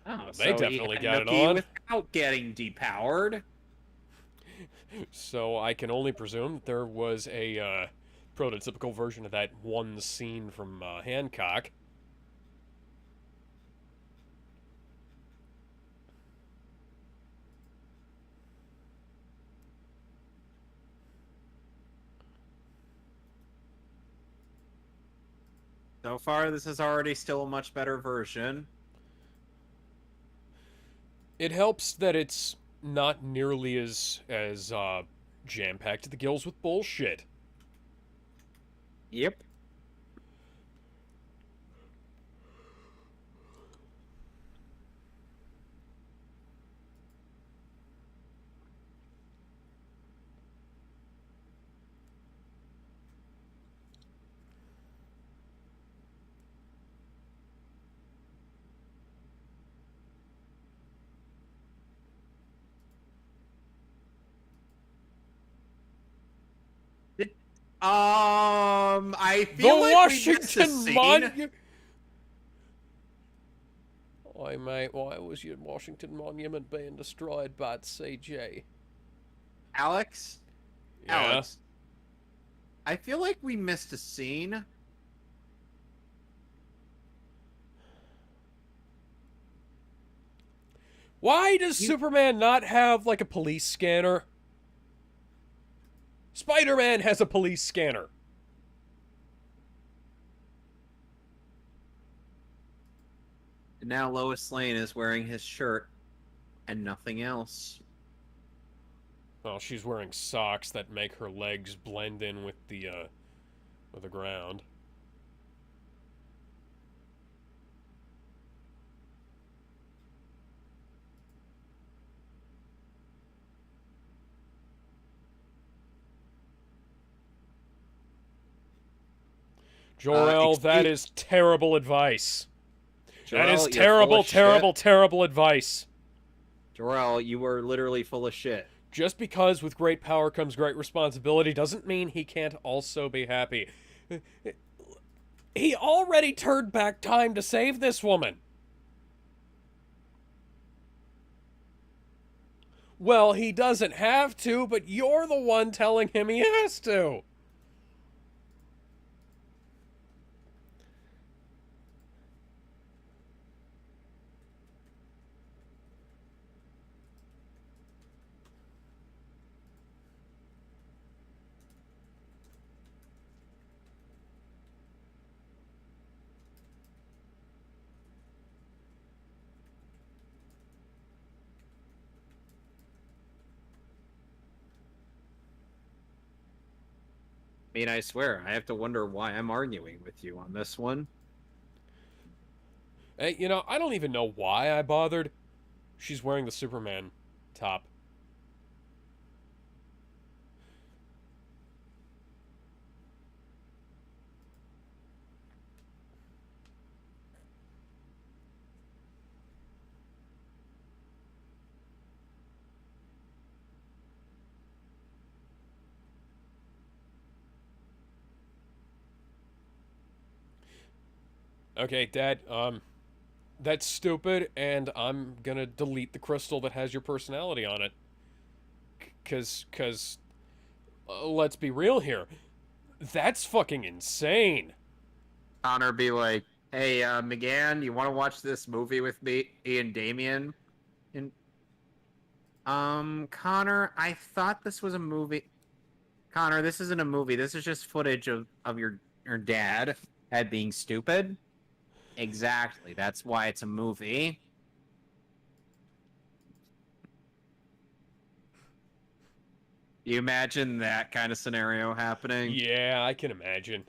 Oh, They so definitely he had got it Nookie on. without getting depowered. So I can only presume that there was a prototypical version of that one scene from Hancock. So far, this is already still a much better version. It helps that it's not nearly as jam-packed to the gills with bullshit. Yep. I feel The like Washington we missed a Monument. scene. Why, mate? Why was your Washington Monument being destroyed by the CJ? Alex? Yeah. Alex. I feel like we missed a scene. Why does Superman not have, like, a police scanner? Spider-Man has a police scanner. And now Lois Lane is wearing his shirt and nothing else. Well, she's wearing socks that make her legs blend in with the ground. Jor-El, that is terrible advice. Jor-El, that is you're terrible, full of terrible, shit. terrible advice. Jor-El, you were literally full of shit. Just because with great power comes great responsibility doesn't mean he can't also be happy. He already turned back time to save this woman. Well, he doesn't have to, but you're the one telling him he has to. I mean, I swear, I have to wonder why I'm arguing with you on this one. Hey, you know, I don't even know why I bothered. She's wearing the Superman top. Okay, Dad, that's stupid, and I'm gonna delete the crystal that has your personality on it. Let's be real here. That's fucking insane. Connor be like, Hey, McGann, you want to watch this movie with me, Ian Damien? And Connor, I thought this was a movie. Connor, this isn't a movie. This is just footage of your dad at being stupid. Exactly. That's why it's a movie. You imagine that kind of scenario happening? Yeah, I can imagine.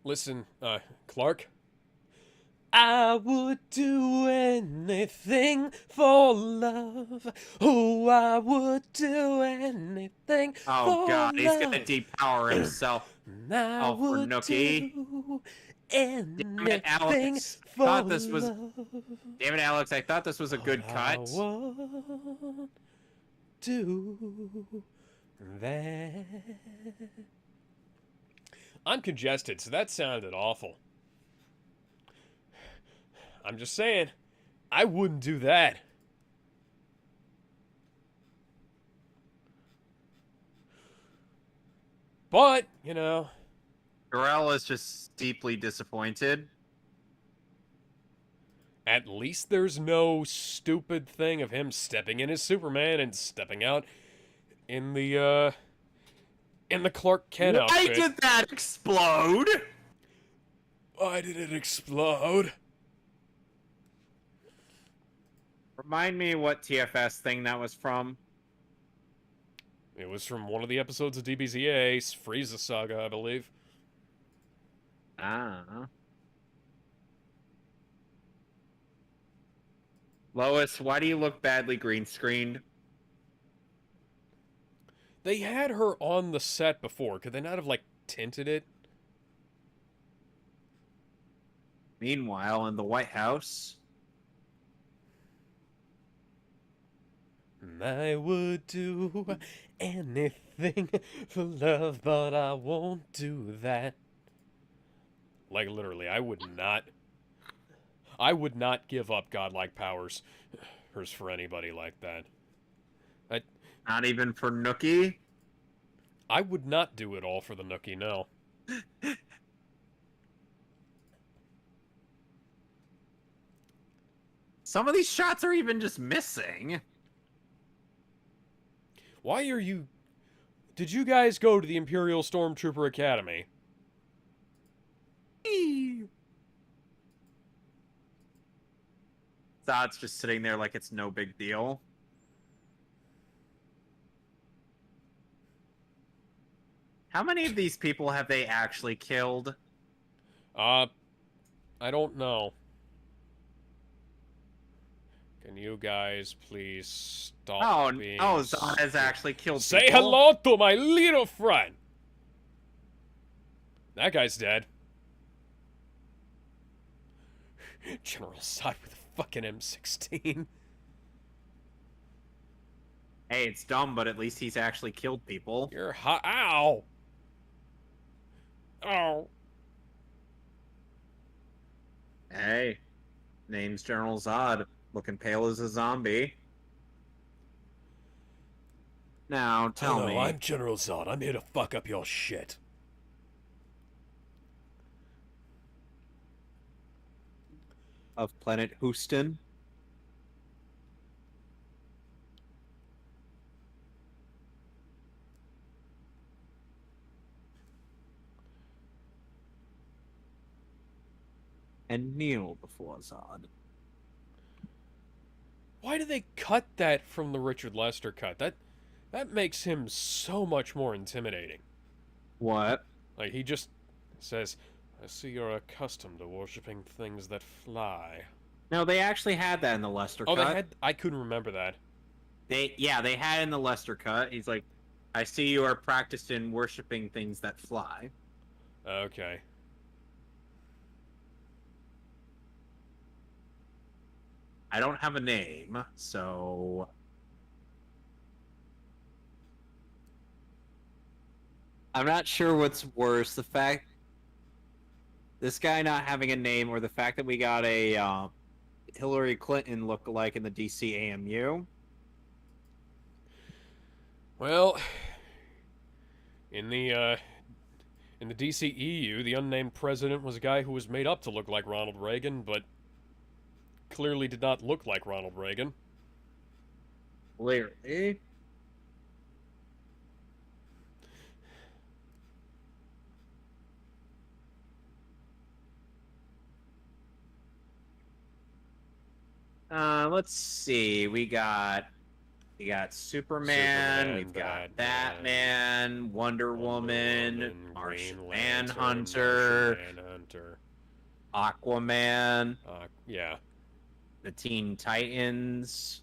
Listen, Clark. I would do anything for love. Oh, I would do anything Oh for God, he's gonna love. depower himself. And I Oh, for would Nookie. do Damn it, anything Alex. I for thought this was. love. Damn it, Alex. I thought this was a good I cut. would do that. I'm congested, so that sounded awful. I'm just saying, I wouldn't do that. But, you know. Jarrell is just deeply disappointed. At least there's no stupid thing of him stepping in as Superman and stepping out in the Clark Kent Why outfit. did that explode? Why did it explode? Remind me what TFS thing that was from. It was from one of the episodes of DBZA, Frieza Saga, I believe. Ah. Lois, why do you look badly green screened? They had her on the set before. Could they not have, like, tinted it? Meanwhile, in the White House. I would do anything for love, but I won't do that. Like, literally, I would not give up godlike powers for anybody like that. Not even for Nookie? I would not do it all for the Nookie, no. Some of these shots are even just missing. Why are you... Did you guys go to the Imperial Stormtrooper Academy? Zod's just sitting there like it's no big deal. How many of these people have they actually killed? I don't know. Can you guys please stop being... Oh, Zod has actually killed Say people. hello to my little friend! That guy's dead. General Zod with a fucking M16. Hey, it's dumb, but at least he's actually killed people. You're hot. Ow! Ow. Hey, name's General Zod. Looking pale as a zombie. Now, tell Hello, me. I'm General Zod. I'm here to fuck up your shit. Of planet Houston. And kneel before Zod. Why do they cut that from the Richard Lester cut? That makes him so much more intimidating. What? Like, he just says, I see you're accustomed to worshipping things that fly. No, they actually had that in the Lester Oh, cut. they had... I couldn't remember that. They had it in the Lester cut. He's like, I see you are practiced in worshipping things that fly. Okay. I don't have a name, so I'm not sure what's worse, the fact this guy not having a name, or the fact that we got a Hillary Clinton look-alike in the DC AMU. Well, in the DCEU, the unnamed president was a guy who was made up to look like Ronald Reagan, but clearly did not look like Ronald Reagan. Clearly. Let's see. We got Superman, we've got Batman, Wonder Woman, Martian Manhunter, Aquaman, yeah, the Teen Titans,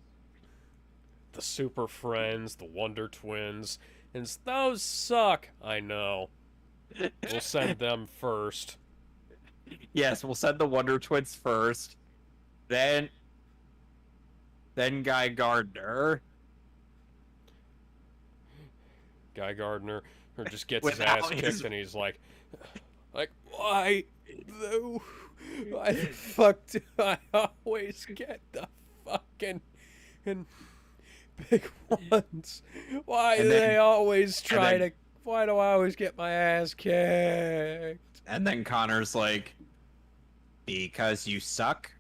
the Super Friends, the Wonder Twins, and those suck. I know. We'll send them first. Yes, we'll send the Wonder Twins first. Then Guy Gardner. Guy Gardner just gets his ass kicked, and he's like, why the fuck do I always get the fucking big ones? Why do they always try to? Why do I always get my ass kicked? And then Connor's like, because you suck.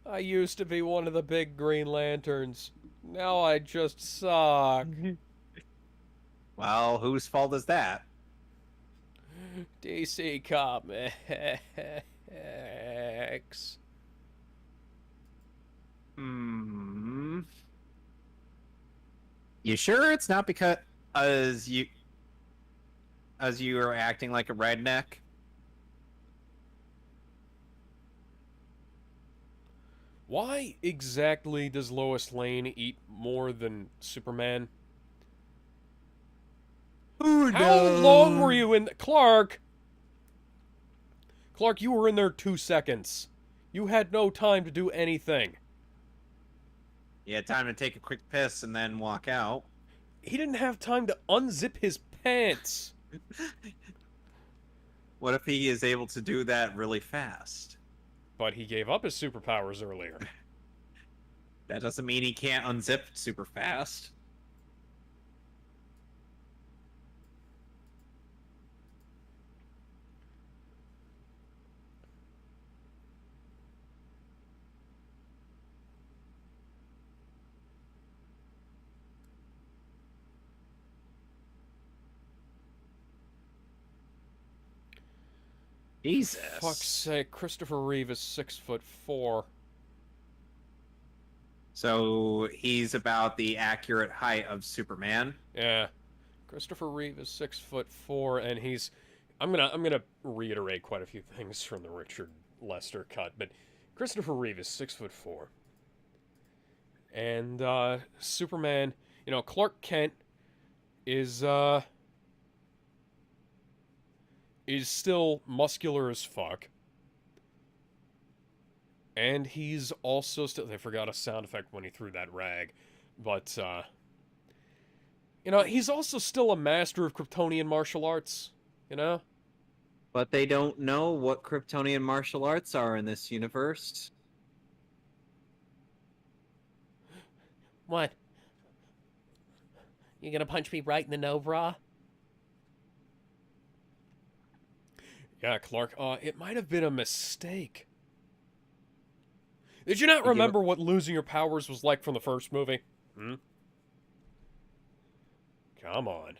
I used to be one of the big Green Lanterns. Now I just suck. Well, whose fault is that? DC Comics. You sure it's not because you are acting like a redneck? Why exactly does Lois Lane eat more than Superman? How long were you in... Clark, you were in there 2 seconds. You had no time to do anything. He had time to take a quick piss and then walk out. He didn't have time to unzip his pants. What if he is able to do that really fast? But he gave up his superpowers earlier. That doesn't mean he can't unzip super fast. Jesus. Fuck's sake, Christopher Reeve is 6'4". So he's about the accurate height of Superman. Yeah. Christopher Reeve is 6'4", and he's... I'm gonna reiterate quite a few things from the Richard Lester cut, but Christopher Reeve is 6'4". And Superman, Clark Kent is still muscular as fuck. And he's also still... They forgot a sound effect when he threw that rag. But, he's also still a master of Kryptonian martial arts, But they don't know what Kryptonian martial arts are in this universe. What? You gonna punch me right in the no-bra? Yeah, Clark, it might have been a mistake. Did you not remember what losing your powers was like from the first movie? Come on.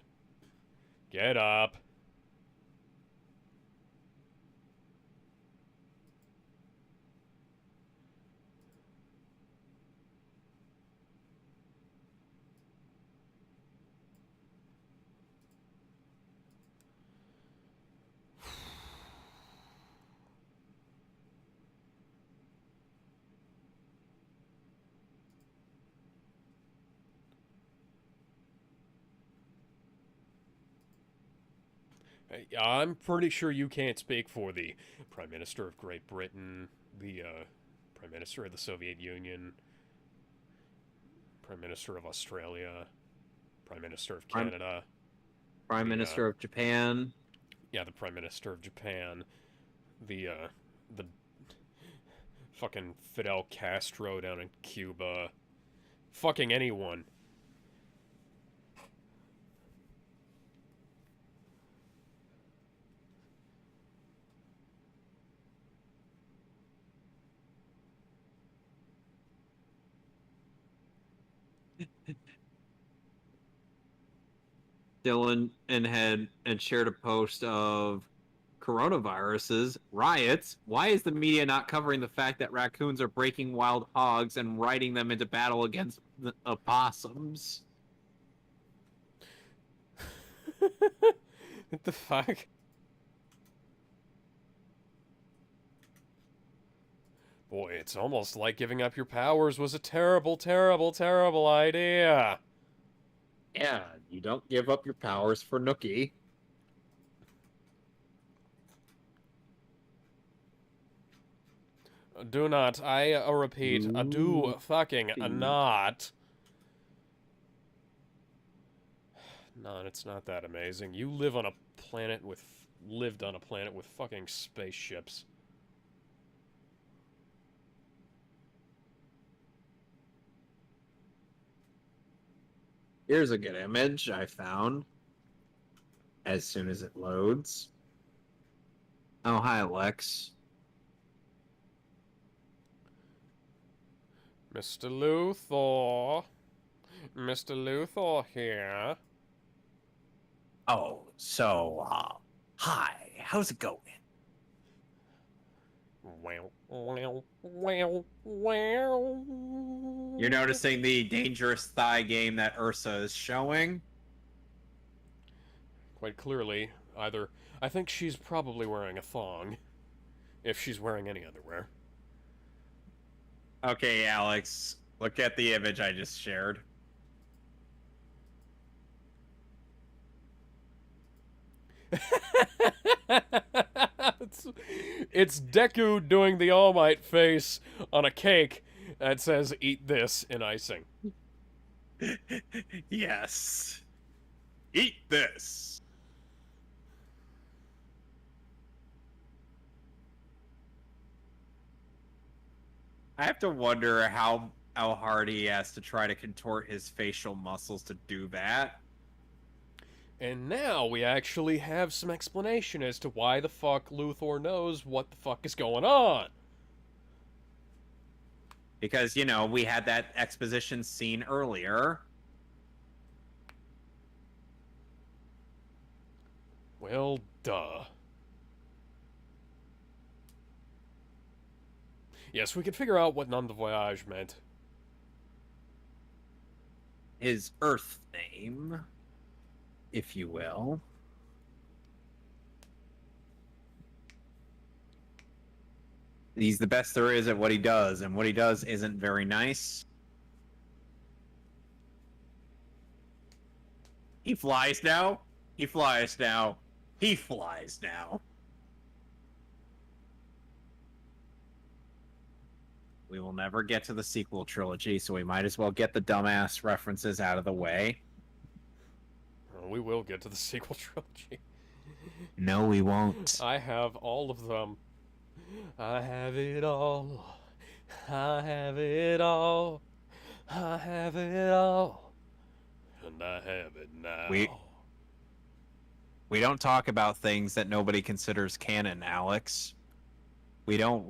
Get up. I'm pretty sure you can't speak for the Prime Minister of Great Britain, the Prime Minister of the Soviet Union, Prime Minister of Australia, Prime Minister of Canada. Prime Minister of Japan. Yeah, the Prime Minister of Japan. The fucking Fidel Castro down in Cuba. Fucking anyone. Dylan and had shared a post of coronaviruses, riots. Why is the media not covering the fact that raccoons are breaking wild hogs and riding them into battle against the opossums? What the fuck? Boy, it's almost like giving up your powers was a terrible, terrible, terrible idea. Yeah, you don't give up your powers for Nookie. Do not, I repeat, do fucking not. No, it's not that amazing. You live on a planet with, lived on a planet with fucking spaceships. Here's a good image I found as soon as it loads. Oh, hi, Lex. Mr. Luthor. Mr. Luthor here. Oh, so, hi, how's it going? You're noticing the dangerous thigh game that Ursa is showing? Quite clearly, either... I think she's probably wearing a thong. If she's wearing any underwear. Okay, Alex, look at the image I just shared. It's Deku doing the All Might face on a cake that says, "Eat this," in icing. Yes. Eat this. I have to wonder how hard he has to try to contort his facial muscles to do that. And now we actually have some explanation as to why the fuck Luthor knows what the fuck is going on. Because, you know, we had that exposition scene earlier. Well, duh. Yes, we can figure out what nom de voyage meant. His Earth name, if you will. He's the best there is at what he does, and what he does isn't very nice. He flies now. He flies now. He flies now. We will never get to the sequel trilogy, so we might as well get the dumbass references out of the way. We will get to the sequel trilogy. No, we won't. I have all of them. I have it all. I have it all. I have it all. And I have it now. We don't talk about things that nobody considers canon, Alex. We don't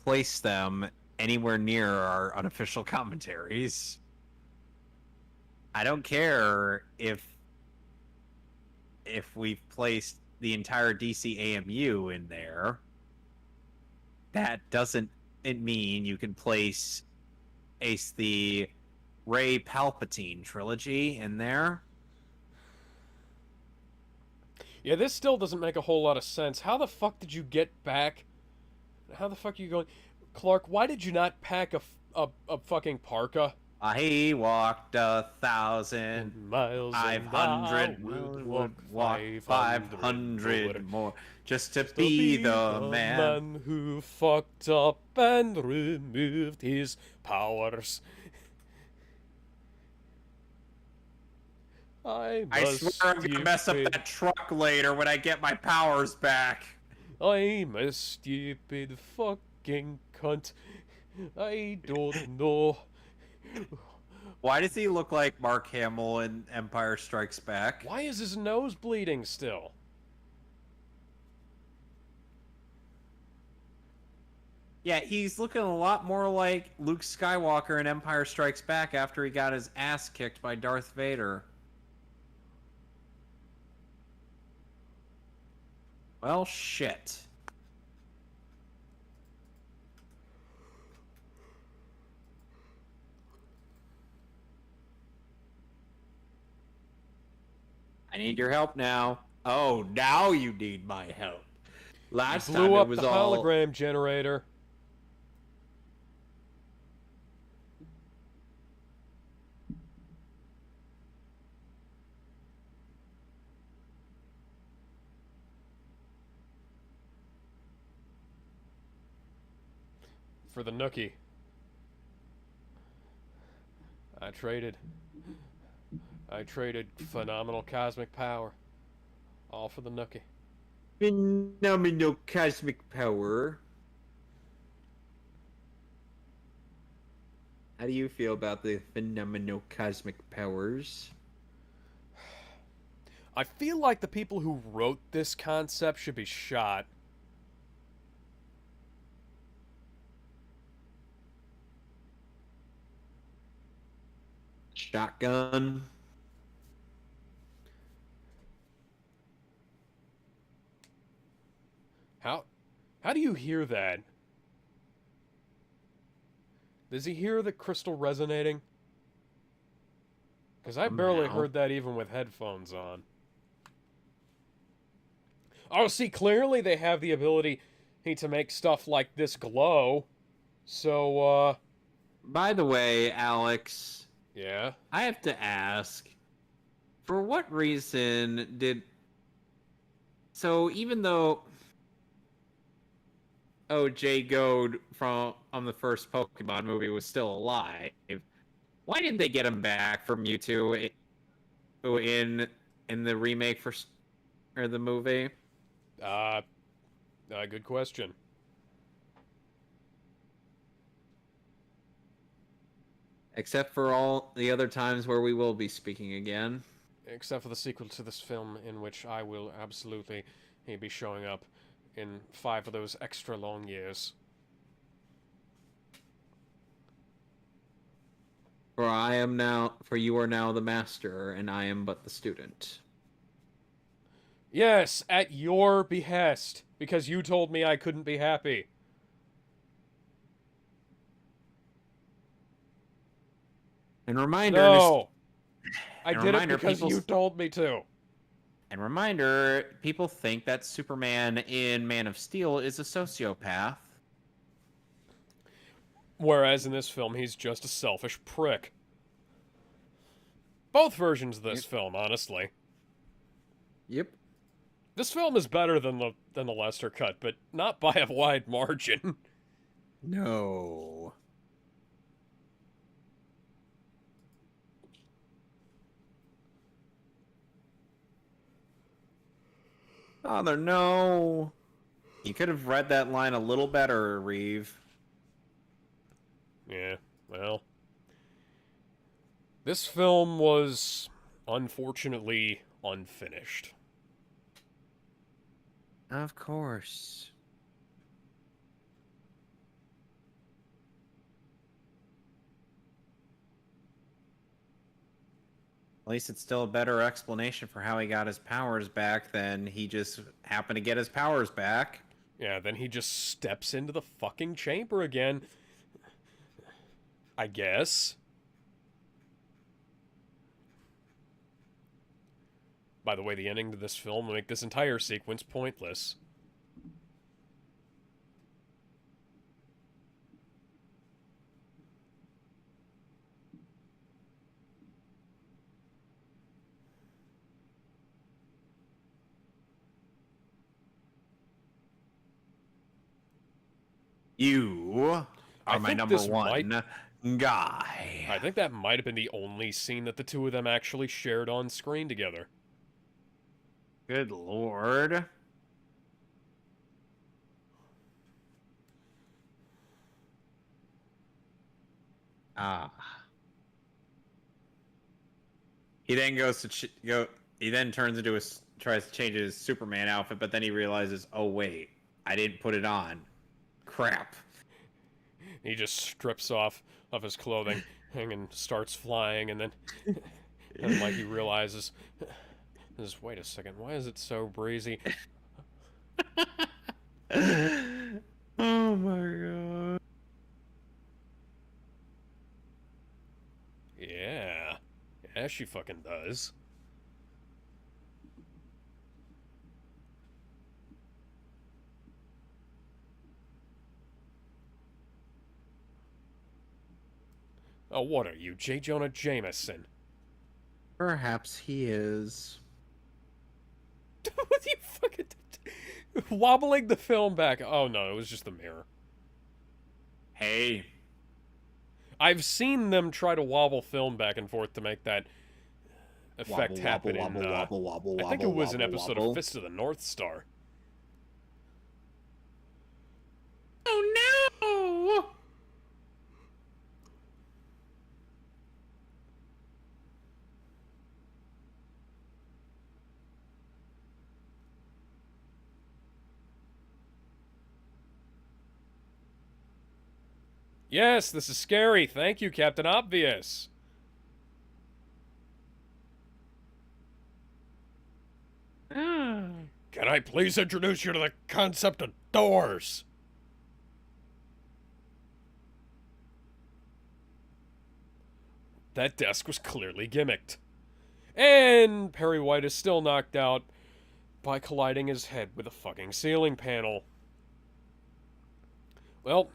place them anywhere near our unofficial commentaries. I don't care if we've placed the entire DC AMU in there. That doesn't mean you can place the Rey Palpatine trilogy in there. Yeah, this still doesn't make a whole lot of sense. How the fuck did you get back? How the fuck are you going? Clark, why did you not pack a fucking parka? He walked 1,000 miles, 500 would walk 500 more just to be the man who fucked up and removed his powers. I'm I a swear I'm gonna mess up stupid- that truck later when I get my powers back. I'm a stupid fucking cunt. I don't know. Why does he look like Mark Hamill in Empire Strikes Back? Why is his nose bleeding still? Yeah, he's looking a lot more like Luke Skywalker in Empire Strikes Back after he got his ass kicked by Darth Vader. Well, shit. I need your help now. Oh, now you need my help. Last time Blew it up was the all... hologram generator. For the nookie. I traded phenomenal cosmic power. All for the nookie. Phenomenal cosmic power. How do you feel about the phenomenal cosmic powers? I feel like the people who wrote this concept should be shot. Shotgun. How do you hear that? Does he hear the crystal resonating? Because I barely Somehow. heard that even with headphones on. Oh, see, clearly they have the ability to make stuff like this glow. So, By the way, Alex, yeah. I have to ask, for what reason did... So even though Jay Goad from on the first Pokemon movie was still alive, why didn't they get him back from Mewtwo in the remake or the movie? Good question. Except for all the other times where we will be speaking again. Except for the sequel to this film, in which I will absolutely be showing up in 5 of those extra long years. For you are now the master, and I am but the student. Yes, at your behest, because you told me I couldn't be happy. And reminder, No! I and did it reminder, because people- you told me to. And reminder, people think that Superman in Man of Steel is a sociopath. Whereas in this film, he's just a selfish prick. Both versions of this film, honestly. Yep. This film is better than the Lester cut, but not by a wide margin. No. Father, no. You could have read that line a little better, Reeve. Yeah, well. This film was, unfortunately, unfinished. Of course. At least it's still a better explanation for how he got his powers back than he just happened to get his powers back. Yeah, then he just steps into the fucking chamber again. I guess. By the way, the ending to this film will make this entire sequence pointless. You I are my think number this one guy. I think that might have been the only scene that the two of them actually shared on screen together. Good lord. Ah. He then goes to go. He then turns into tries to change his Superman outfit, but then he realizes, oh wait, I didn't put it on. Crap. He just strips off of his clothing and starts flying, and then like he realizes, wait a second, why is it so breezy? Oh my god. Yeah, she fucking does. Oh, what are you, J. Jonah Jameson? Perhaps he is. What you fucking wobbling the film back? Oh no, it was just the mirror. Hey. I've seen them try to wobble film back and forth to make that effect Wobble, happen wobble, in. wobble, wobble, I think it wobble, was an wobble, episode wobble. of Fist of the North Star. Oh no! Yes, this is scary. Thank you, Captain Obvious. Can I please introduce you to the concept of doors? That desk was clearly gimmicked. And Perry White is still knocked out by colliding his head with a fucking ceiling panel. Well,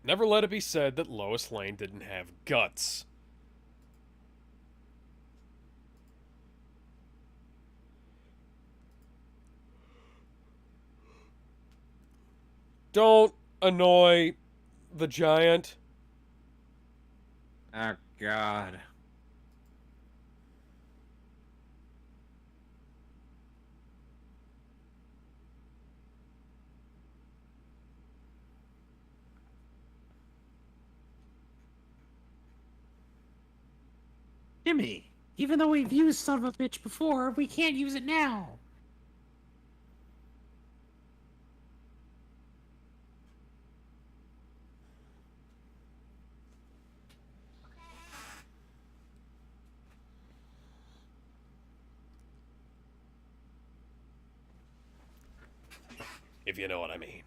never let it be said that Lois Lane didn't have guts. Don't annoy the giant. Oh god. Jimmy, even though we've used son of a bitch before, we can't use it now. If you know what I mean.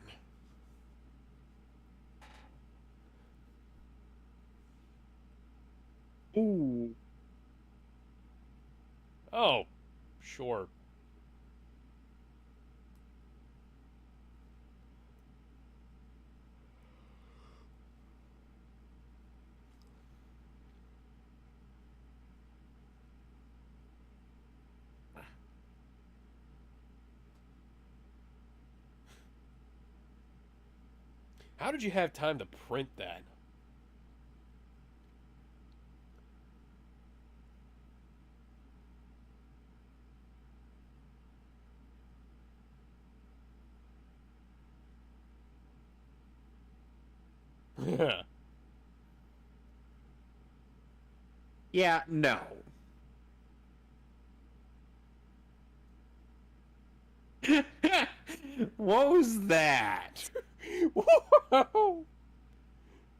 Ooh. Oh, sure. How did you have time to print that? Yeah, no. What was that? Whoa!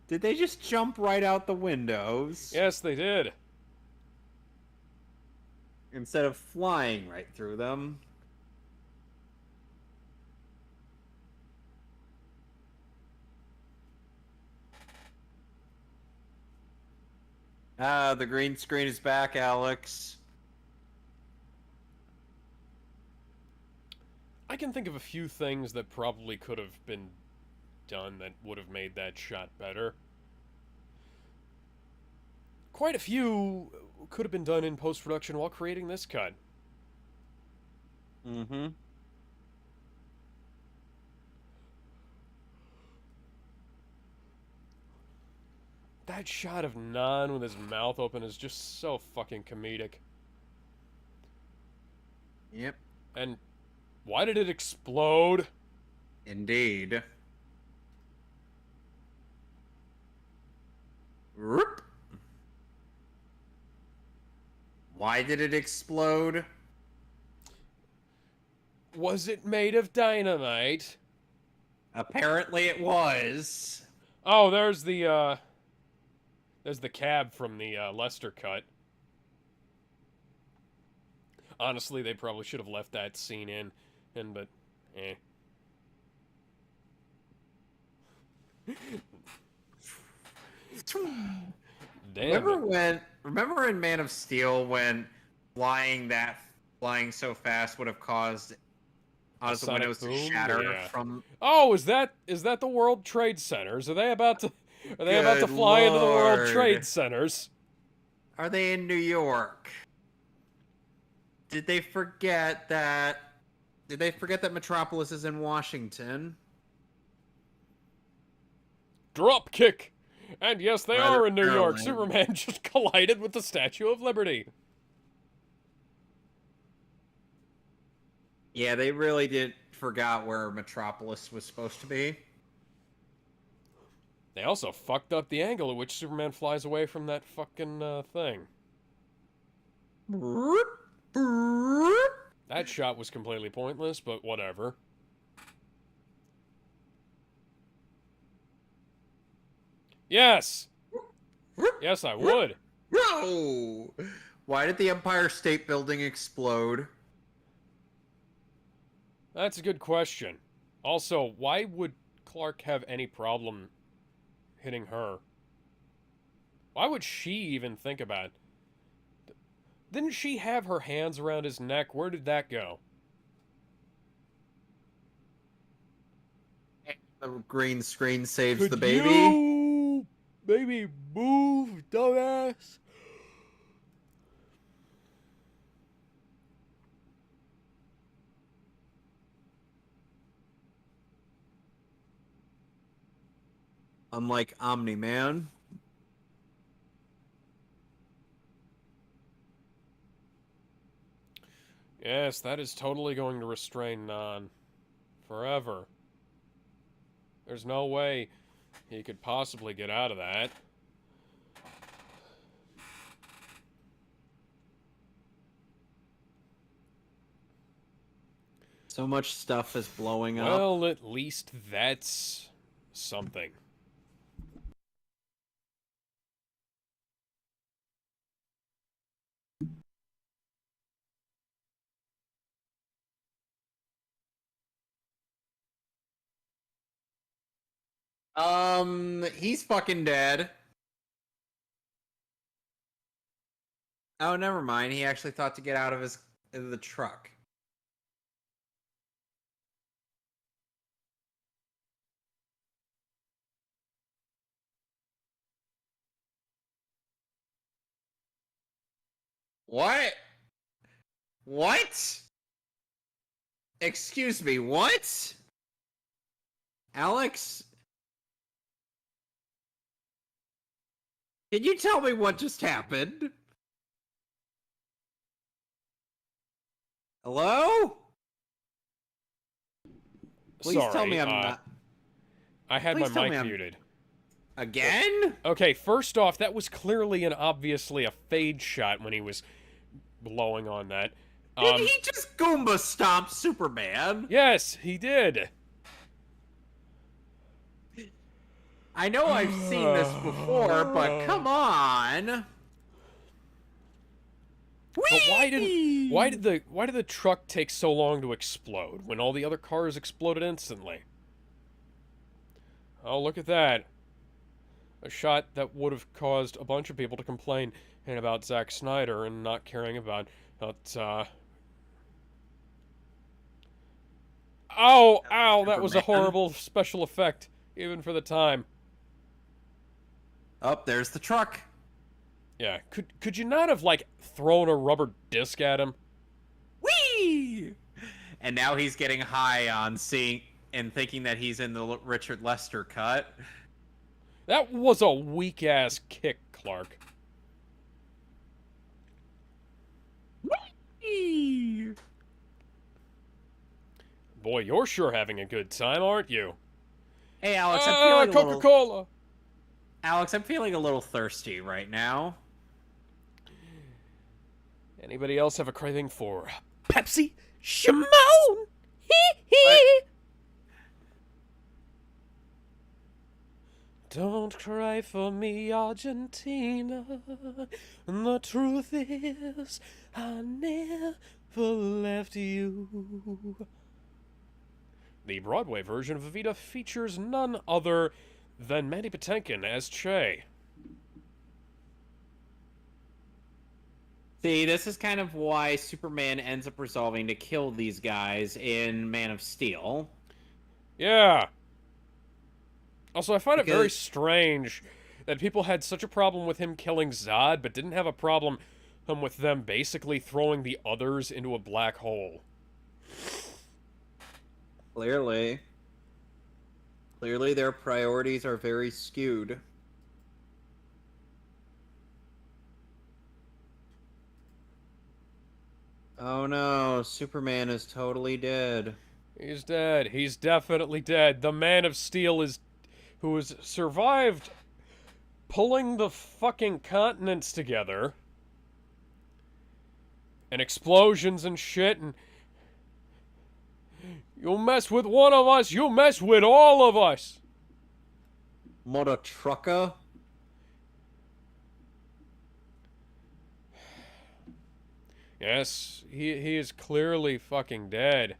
Did they just jump right out the windows? Yes, they did. Instead of flying right through them? Ah, the green screen is back, Alex. I can think of a few things that probably could have been done that would have made that shot better. Quite a few could have been done in post-production while creating this cut. Mm-hmm. That shot of Non with his mouth open is just so fucking comedic. Yep. And why did it explode? Indeed. Whoop. Why did it explode? Was it made of dynamite? Apparently it was. Oh, there's the cab from the Lester cut. Honestly, they probably should have left that scene in, but eh. Damn. Remember in Man of Steel when flying so fast would have caused the windows to shatter from... Oh, is that the World Trade Centers? Are they about to fly into the World Trade Centers? Are they in New York? Did they forget that Metropolis is in Washington? Drop kick. And yes, they Rather are in New York. early. Superman just collided with the Statue of Liberty. Yeah, they really forgot where Metropolis was supposed to be. They also fucked up the angle at which Superman flies away from that fucking thing. That shot was completely pointless, but whatever. Yes! Yes, I would. Whoa! Why did the Empire State Building explode? That's a good question. Also, why would Clark have any problem hitting her? Why would she even think about it? Didn't she have her hands around his neck? Where did that go? The green screen saves Could the baby. You baby move, dumbass? Unlike Omni-Man. Yes, that is totally going to restrain Non. Forever. There's no way he could possibly get out of that. So much stuff is blowing up. Well, at least that's something. He's fucking dead. Oh, never mind. He actually thought to get out of the truck. What? What? Excuse me, what? Alex? Can you tell me what just happened? Hello? Please Sorry, tell me I'm not... I had my Please tell me mic I'm- muted. Again? Okay, first off, that was clearly and obviously a fade shot when he was blowing on that. Did he just Goomba stomp Superman? Yes, he did. I know I've seen this before, but come on. But why did the truck take so long to explode when all the other cars exploded instantly? Oh, look at that. A shot that would have caused a bunch of people to complain about Zack Snyder and not caring about Oh, ow, that was a horrible special effect, even for the time. Oh, there's the truck. Yeah, could you not have, like, thrown a rubber disc at him? Whee! And now he's getting high on seeing and thinking that he's in the Richard Lester cut. That was a weak-ass kick, Clark. Whee! Boy, you're sure having a good time, aren't you? Hey, Alex, I'm feeling a little... Coca-Cola! Alex, I'm feeling a little thirsty right now. Anybody else have a craving for Pepsi? Shimon! Hee What? hee! Don't cry for me, Argentina. And the truth is, I never left you. The Broadway version of Evita features none other than Mandy Patinkin as Che. See, this is kind of why Superman ends up resolving to kill these guys in Man of Steel. Yeah. Also, I find it very strange that people had such a problem with him killing Zod, but didn't have a problem with them basically throwing the others into a black hole. Clearly. Clearly their priorities are very skewed. Oh no, Superman is totally dead. He's dead. He's definitely dead. The Man of Steel who has survived pulling the fucking continents together and explosions and shit, and you mess with one of us, you mess with all of us. Mother trucker. Yes, he is clearly fucking dead.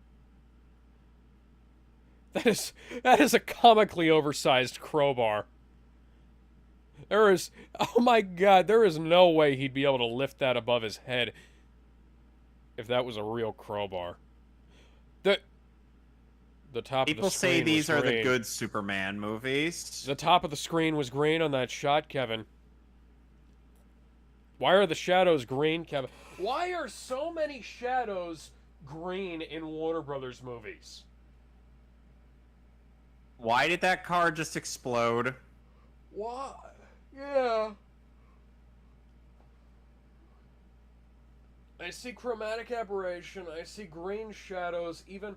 That is a comically oversized crowbar. There is, oh my god, there is no way he'd be able to lift that above his head if that was a real crowbar. The top of the screen People say these are the green. good Superman movies. The top of the screen was green on that shot, Kevin. Why are the shadows green, Kevin? Why are so many shadows green in Warner Brothers movies? Why did that car just explode? Why? Yeah. I see chromatic aberration. I see green shadows, even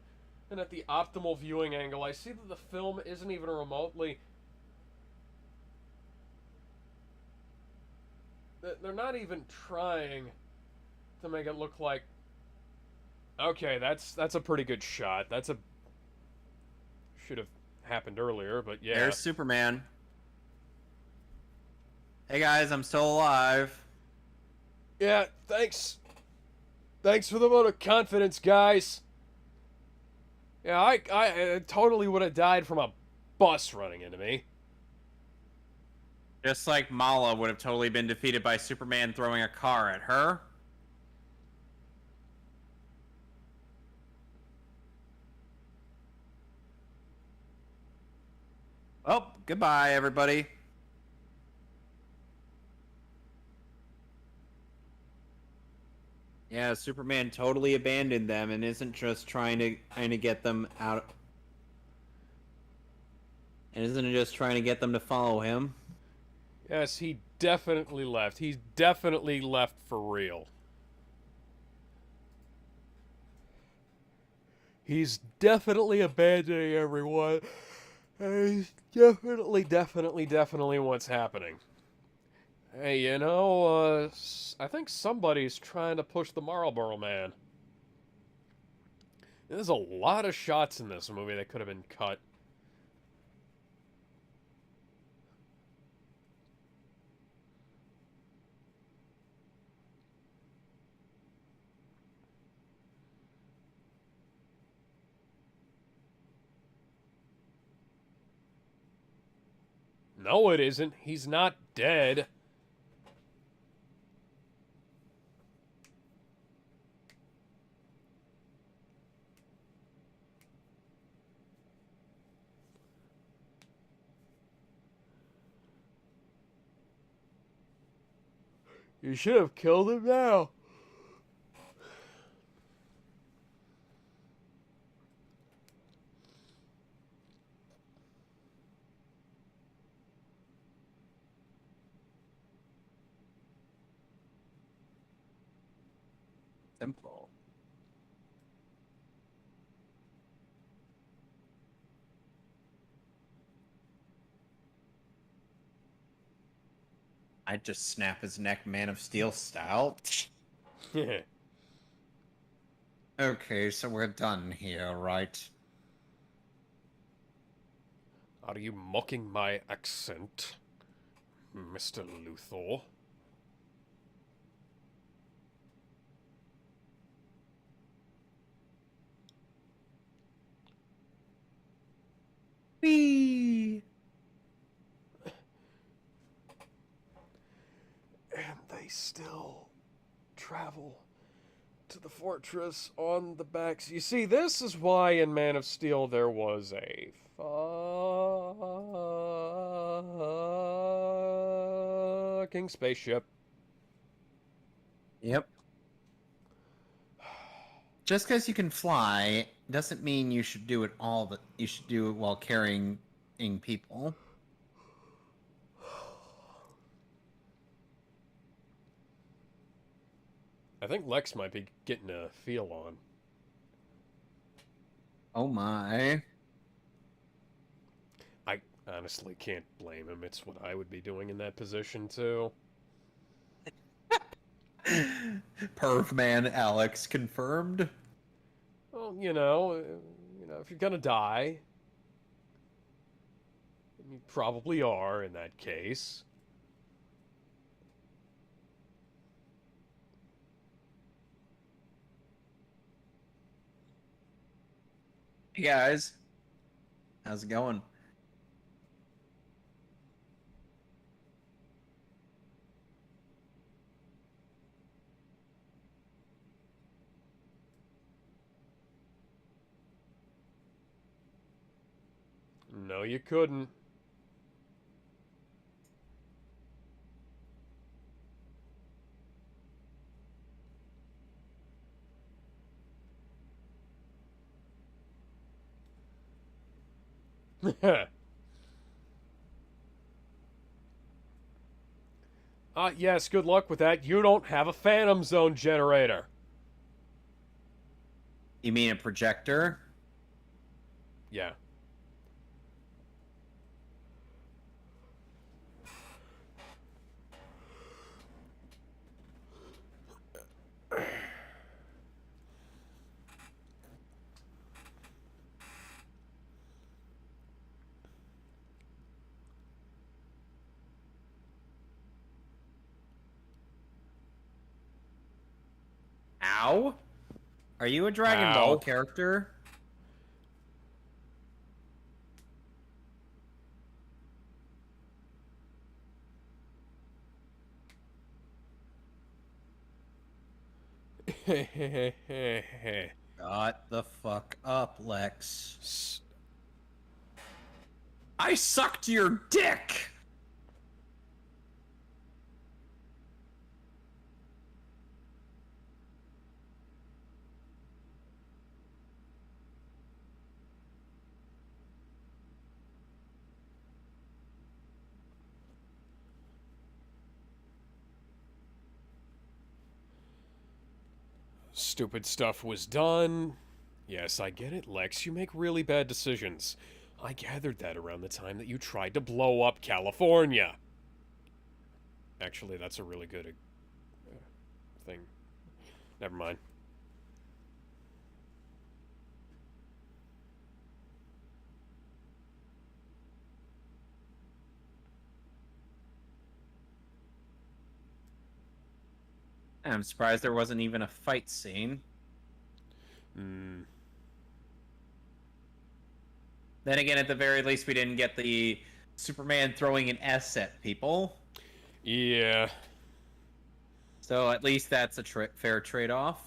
and at the optimal viewing angle. I see that the film isn't even remotely... They're not even trying to make it look like... Okay, that's a pretty good shot. That's a... Should have happened earlier, but yeah. There's Superman. Hey guys, I'm still alive. Yeah, thanks. Thanks for the vote of confidence, guys. Yeah, I totally would have died from a bus running into me. Just like Mala would have totally been defeated by Superman throwing a car at her. Oh, goodbye, everybody. Yeah, Superman totally abandoned them and isn't just trying to get them out. And isn't just trying to get them to follow him. Yes, he definitely left. He's definitely left for real. He's definitely abandoning everyone. And he's definitely what's happening. Hey, you know, I think somebody's trying to push the Marlboro Man. There's a lot of shots in this movie that could have been cut. No, it isn't. He's not dead. You should have killed him now. simple. I'd just snap his neck, Man of Steel style. Okay, so we're done here, right? Are you mocking my accent, Mr. Luthor? Whee! And they still travel to the fortress on the backs. You see, this is why in Man of Steel there was a fucking spaceship. Yep. Just because you can fly doesn't mean you should do it you should do it while carrying people. I think Lex might be getting a feel on. Oh my. I honestly can't blame him. It's what I would be doing in that position, too. Perv man Alex confirmed. Well, if you're gonna die, you probably are in that case. Hey guys, how's it going? No, you couldn't. Yes, good luck with that. You don't have a Phantom Zone generator. You mean a projector? Yeah. Ow? Are you a Dragon Ow. Ball character? Got the fuck up, Lex. I sucked your dick! Stupid stuff was done. Yes, I get it, Lex. You make really bad decisions. I gathered that around the time that you tried to blow up California. Actually, that's a really good thing. Never mind. I'm surprised there wasn't even a fight scene. Hmm. Then again, at the very least, we didn't get the Superman throwing an S at people. Yeah. So at least that's a fair trade-off.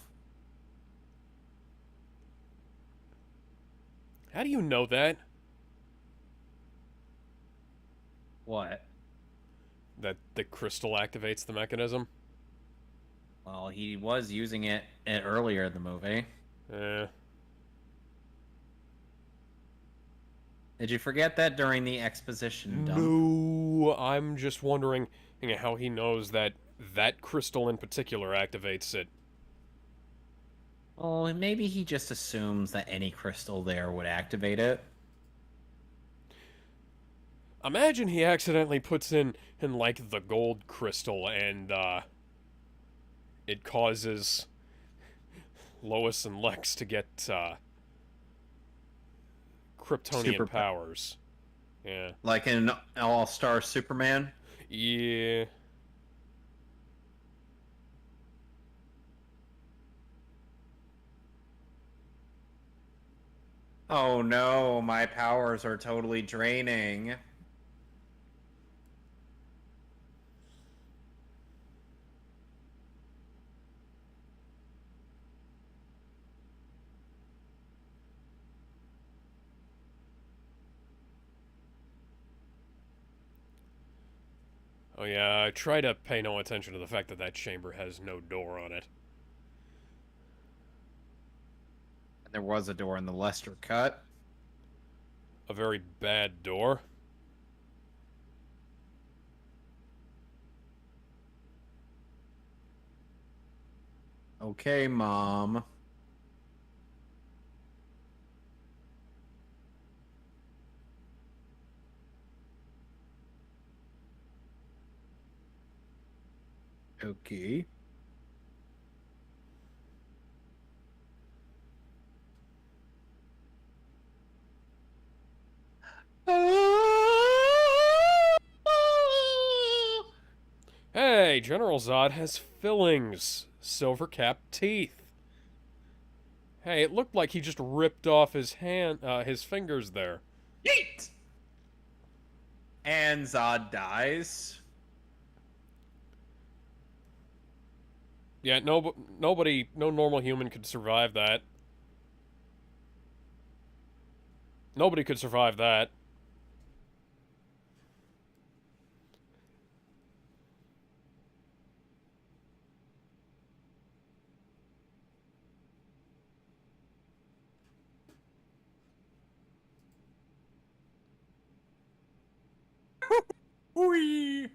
How do you know that? What? That the crystal activates the mechanism? Well, he was using it earlier in the movie. Did you forget that during the exposition dump? No, I'm just wondering how he knows that that crystal in particular activates it. Oh, and maybe he just assumes that any crystal there would activate it. Imagine he accidentally puts in like the gold crystal and it causes Lois and Lex to get Kryptonian powers. Yeah. Like in All-Star Superman. Yeah. Oh no, my powers are totally draining. Oh yeah, I try to pay no attention to the fact that that chamber has no door on it. And there was a door in the Lester cut. A very bad door. Okay, Mom. Okay. Hey, General Zod has fillings. Silver-capped teeth. Hey, it looked like he just ripped off his fingers there. Yeet! And Zod dies. Yeah, no normal human could survive that. Nobody could survive that. Whee!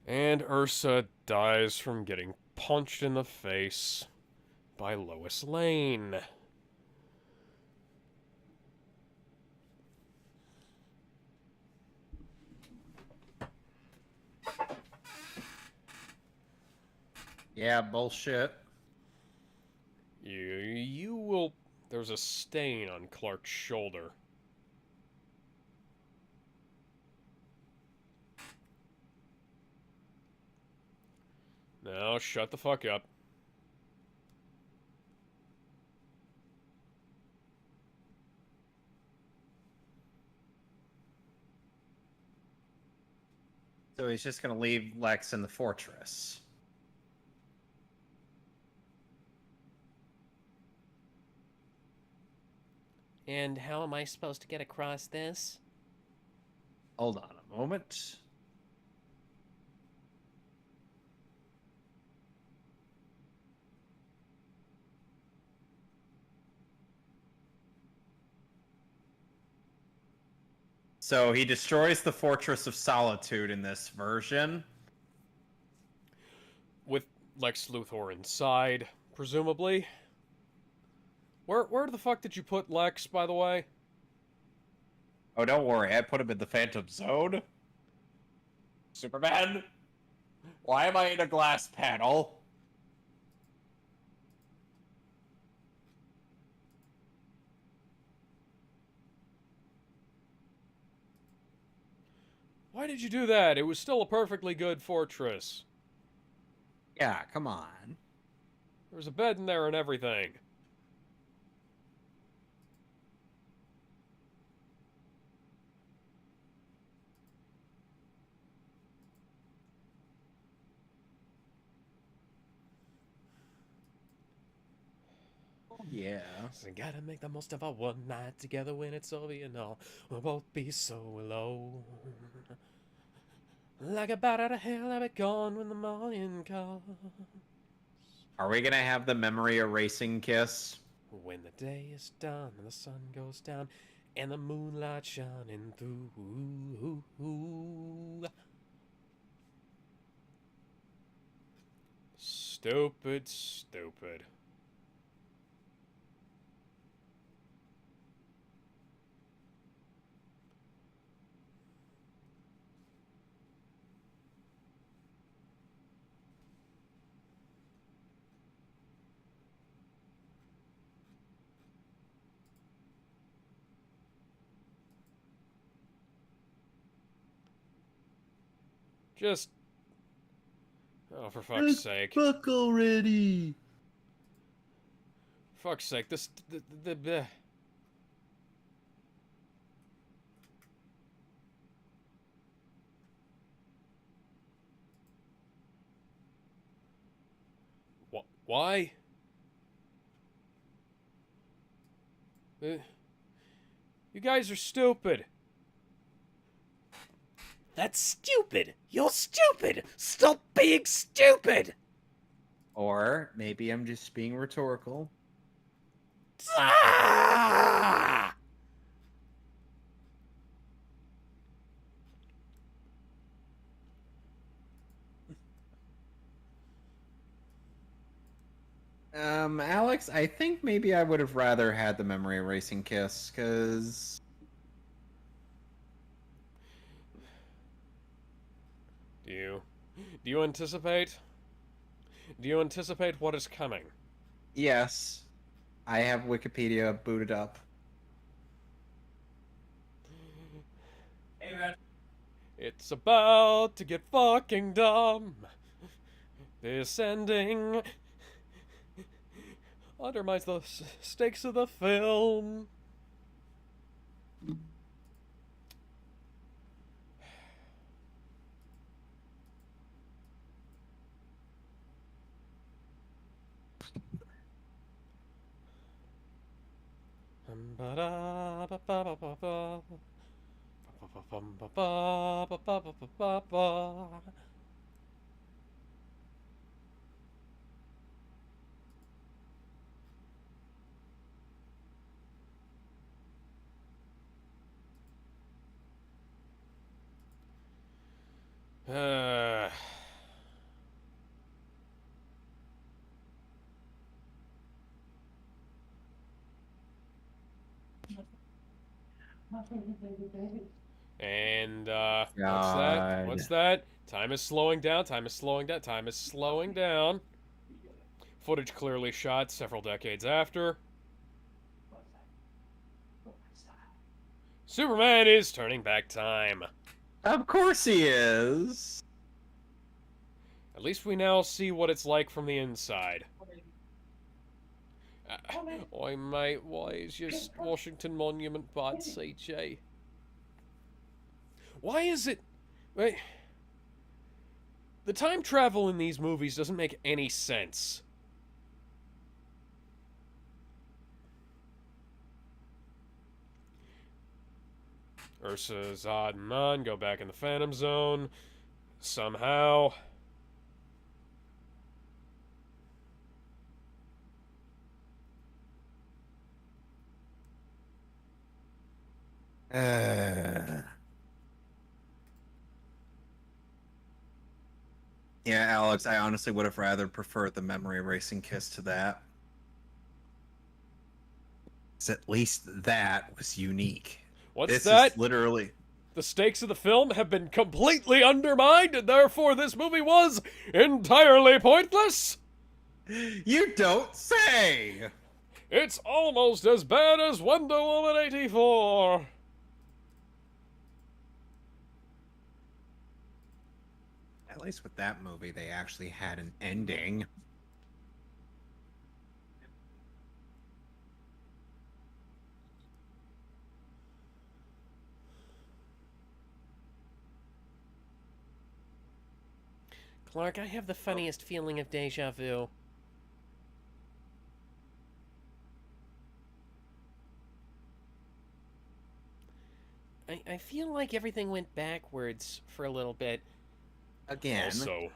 And Ursa dies from getting punched in the face by Lois Lane. Yeah, bullshit. You will... There's a stain on Clark's shoulder. Now, shut the fuck up. So he's just gonna leave Lex in the fortress. And how am I supposed to get across this? Hold on a moment. So he destroys the Fortress of Solitude in this version. With Lex Luthor inside, presumably. Where the fuck did you put Lex, by the way? Oh, don't worry, I put him in the Phantom Zone. Superman? Why am I in a glass panel? Why did you do that? It was still a perfectly good fortress. Yeah, come on. There was a bed in there and everything. Yeah. So gotta make the most of our one night together when it's over, you know. We'll both be so alone. Like a bat out of hell, I'll be gone when the morning comes. Are we gonna have the memory erasing kiss? When the day is done and the sun goes down and the moonlight shining through. Stupid, stupid. Just... Oh, for fuck's sake. Fuck already. Fuck's sake, this... the Why? You guys are stupid. That's stupid. You're stupid. Stop being stupid. Or maybe I'm just being rhetorical. Ah! Alex, I think maybe I would have rather had the memory erasing kiss, because... Do you anticipate? Do you anticipate what is coming? Yes. I have Wikipedia booted up. Hey, man. It's about to get fucking dumb. This ending undermines the stakes of the film. And, what's that? What's that? Time is slowing down, time is slowing down, time is slowing down. Footage clearly shot several decades after. Superman is turning back time. Of course he is. At least we now see what it's like from the inside. Oi, mate, why is your Washington Monument part CG? Why is it... Wait... The time travel in these movies doesn't make any sense. Ursa, Zod, and Mun go back in the Phantom Zone. Somehow. Yeah, Alex, I honestly would have rather preferred the memory erasing kiss to that. 'Cause at least that was unique. What's This that? is literally... The stakes of the film have been completely undermined, and therefore this movie was entirely pointless? You don't say! It's almost as bad as Wonder Woman 84. At least with that movie, they actually had an ending. Clark, I have the funniest feeling of deja vu. I feel like everything went backwards for a little bit. Again.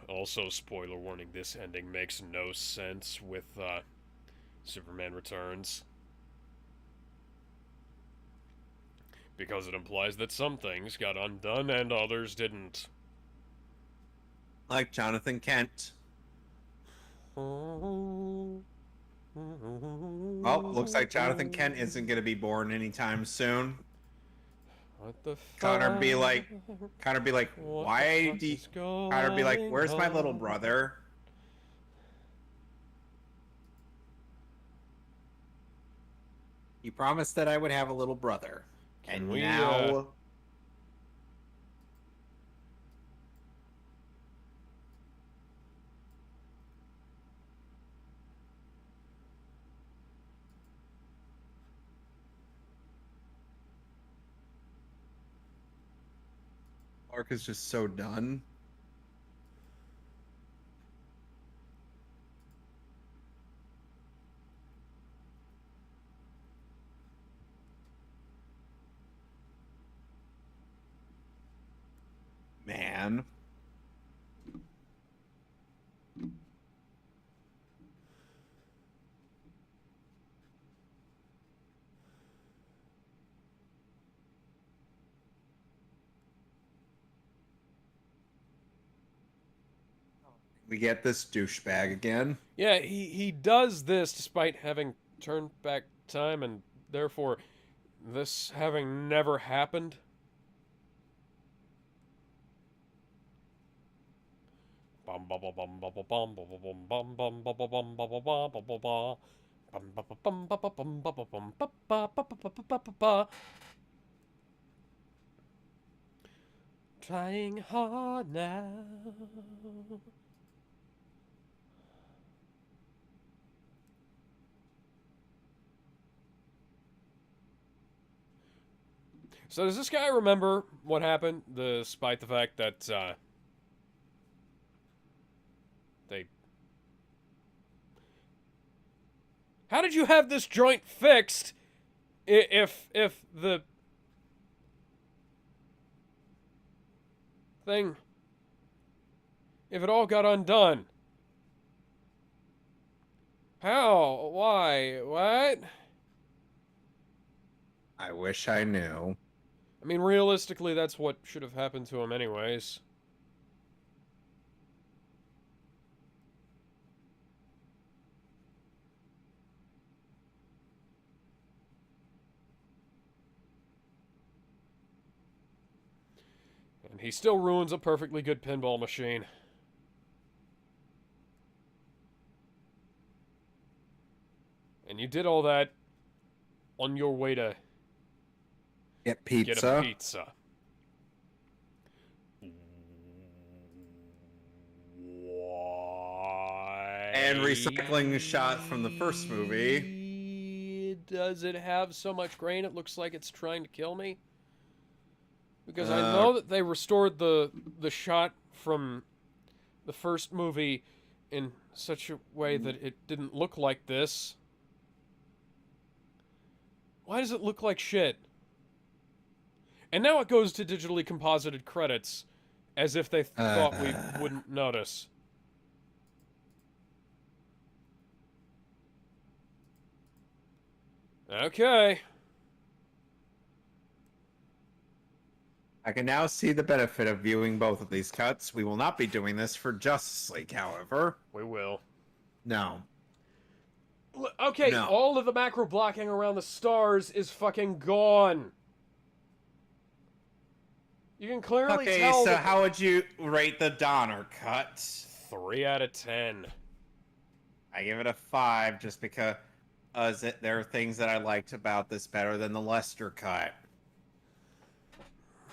Also, spoiler warning, this ending makes no sense with, Superman Returns. Because it implies that some things got undone and others didn't. Like Jonathan Kent. Well, looks like Jonathan Kent isn't going to be born anytime soon. What the Connor fuck? be like, What why the fuck do you... is going Connor be like, where's my little on? brother? You promised that I would have a little brother. Can And we, now... Clark is just so done. Man. We get this douchebag again. Yeah, he does this despite having turned back time and therefore this having never happened. Trying hard now. So does this guy remember what happened, despite the fact that they... How did you have this joint fixed if the thing, if it all got undone? How? Why? What? I wish I knew. I mean, realistically, that's what should have happened to him anyways. And he still ruins a perfectly good pinball machine. And you did all that on your way to Get get pizza. a pizza. Why? And recycling shots from the first movie. Does it have so much grain it looks like it's trying to kill me? Because I know that they restored the shot from the first movie in such a way that it didn't look like this. Why does it look like shit? And now it goes to digitally composited credits, as if they thought we wouldn't notice. Okay. I can now see the benefit of viewing both of these cuts. We will not be doing this for Justice League, however. We will. No. Okay, No. all of the macro blocking around the stars is fucking gone. You can clearly Okay, tell so that... how would you rate the Donner cut? 3 out of 10. I give it a 5 just because there are things that I liked about this better than the Lester cut.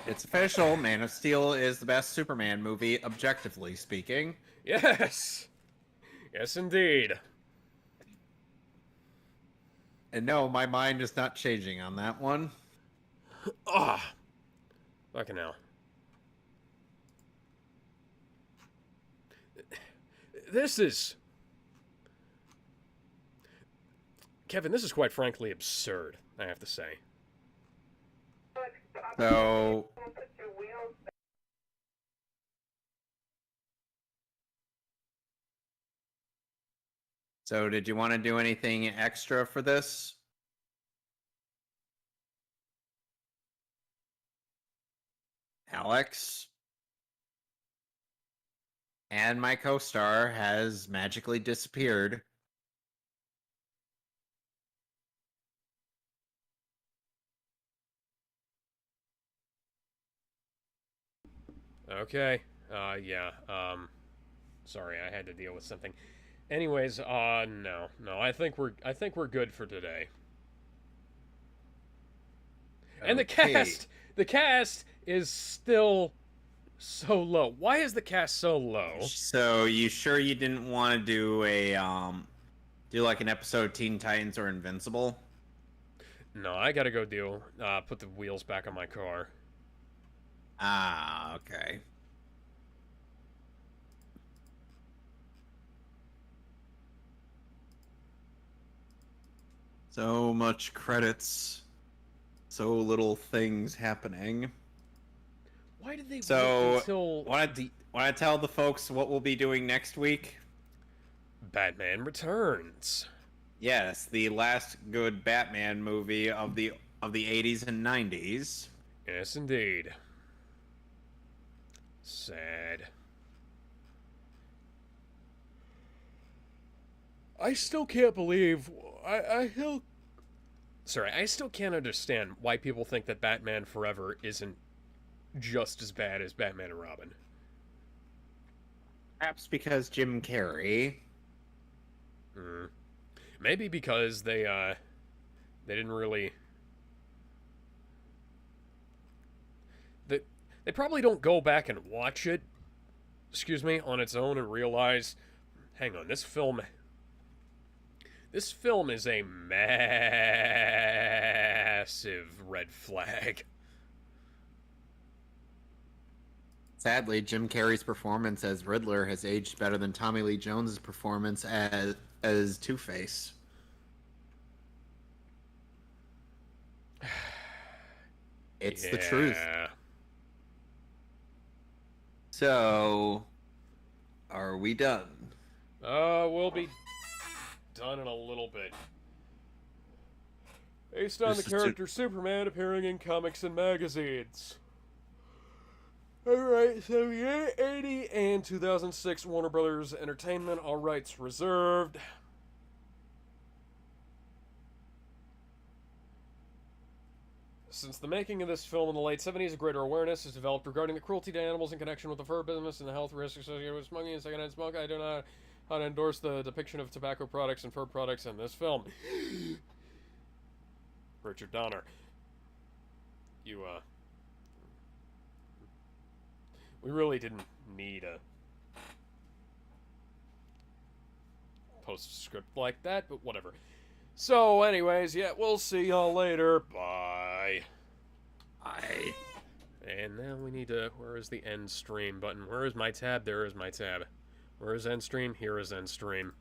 It's official. Man of Steel is the best Superman movie, objectively speaking. Yes. Yes, indeed. And no, my mind is not changing on that one. Ah. Fucking hell. This is... Kevin, this is quite frankly absurd, I have to say. So did you want to do anything extra for this? Alex? And my co-star has magically disappeared. Okay. Yeah. Sorry, I had to deal with something. Anyways, no. I think we're good for today. And Okay. the cast is still so low. Why is the cast so low? So you sure you didn't want to do a do like an episode of Teen Titans or Invincible? No, I gotta go put the wheels back on my car. Ah, okay. So much credits, so little things happening. Why did they wait So, until want to tell the folks what we'll be doing next week? Batman Returns? Yes, the last good Batman movie of the 80s and 90s. Yes, indeed. Sad. I still can't believe I still can't understand why people think that Batman Forever isn't just as bad as Batman and Robin. Perhaps because Jim Carrey. Maybe because they didn't really they probably don't go back and watch it, on its own and realize, hang on, this film is a massive red flag. Sadly, Jim Carrey's performance as Riddler has aged better than Tommy Lee Jones's performance as Two-Face. It's the truth. So, are we done? We'll be done in a little bit. Based on the character Superman appearing in comics and magazines. Alright, 78, 80, and 2006 Warner Brothers Entertainment, all rights reserved. Since the making of this film in the late 70s, a greater awareness is developed regarding the cruelty to animals in connection with the fur business and the health risks associated with smoking and secondhand smoke. I do not how to endorse the depiction of tobacco products and fur products in this film. Richard Donner. We really didn't need a postscript like that, but whatever. So, anyways, yeah, we'll see y'all later. Bye. Bye. And now we need to... Where is the end stream button? Where is my tab? There is my tab. Where is end stream? Here is end stream.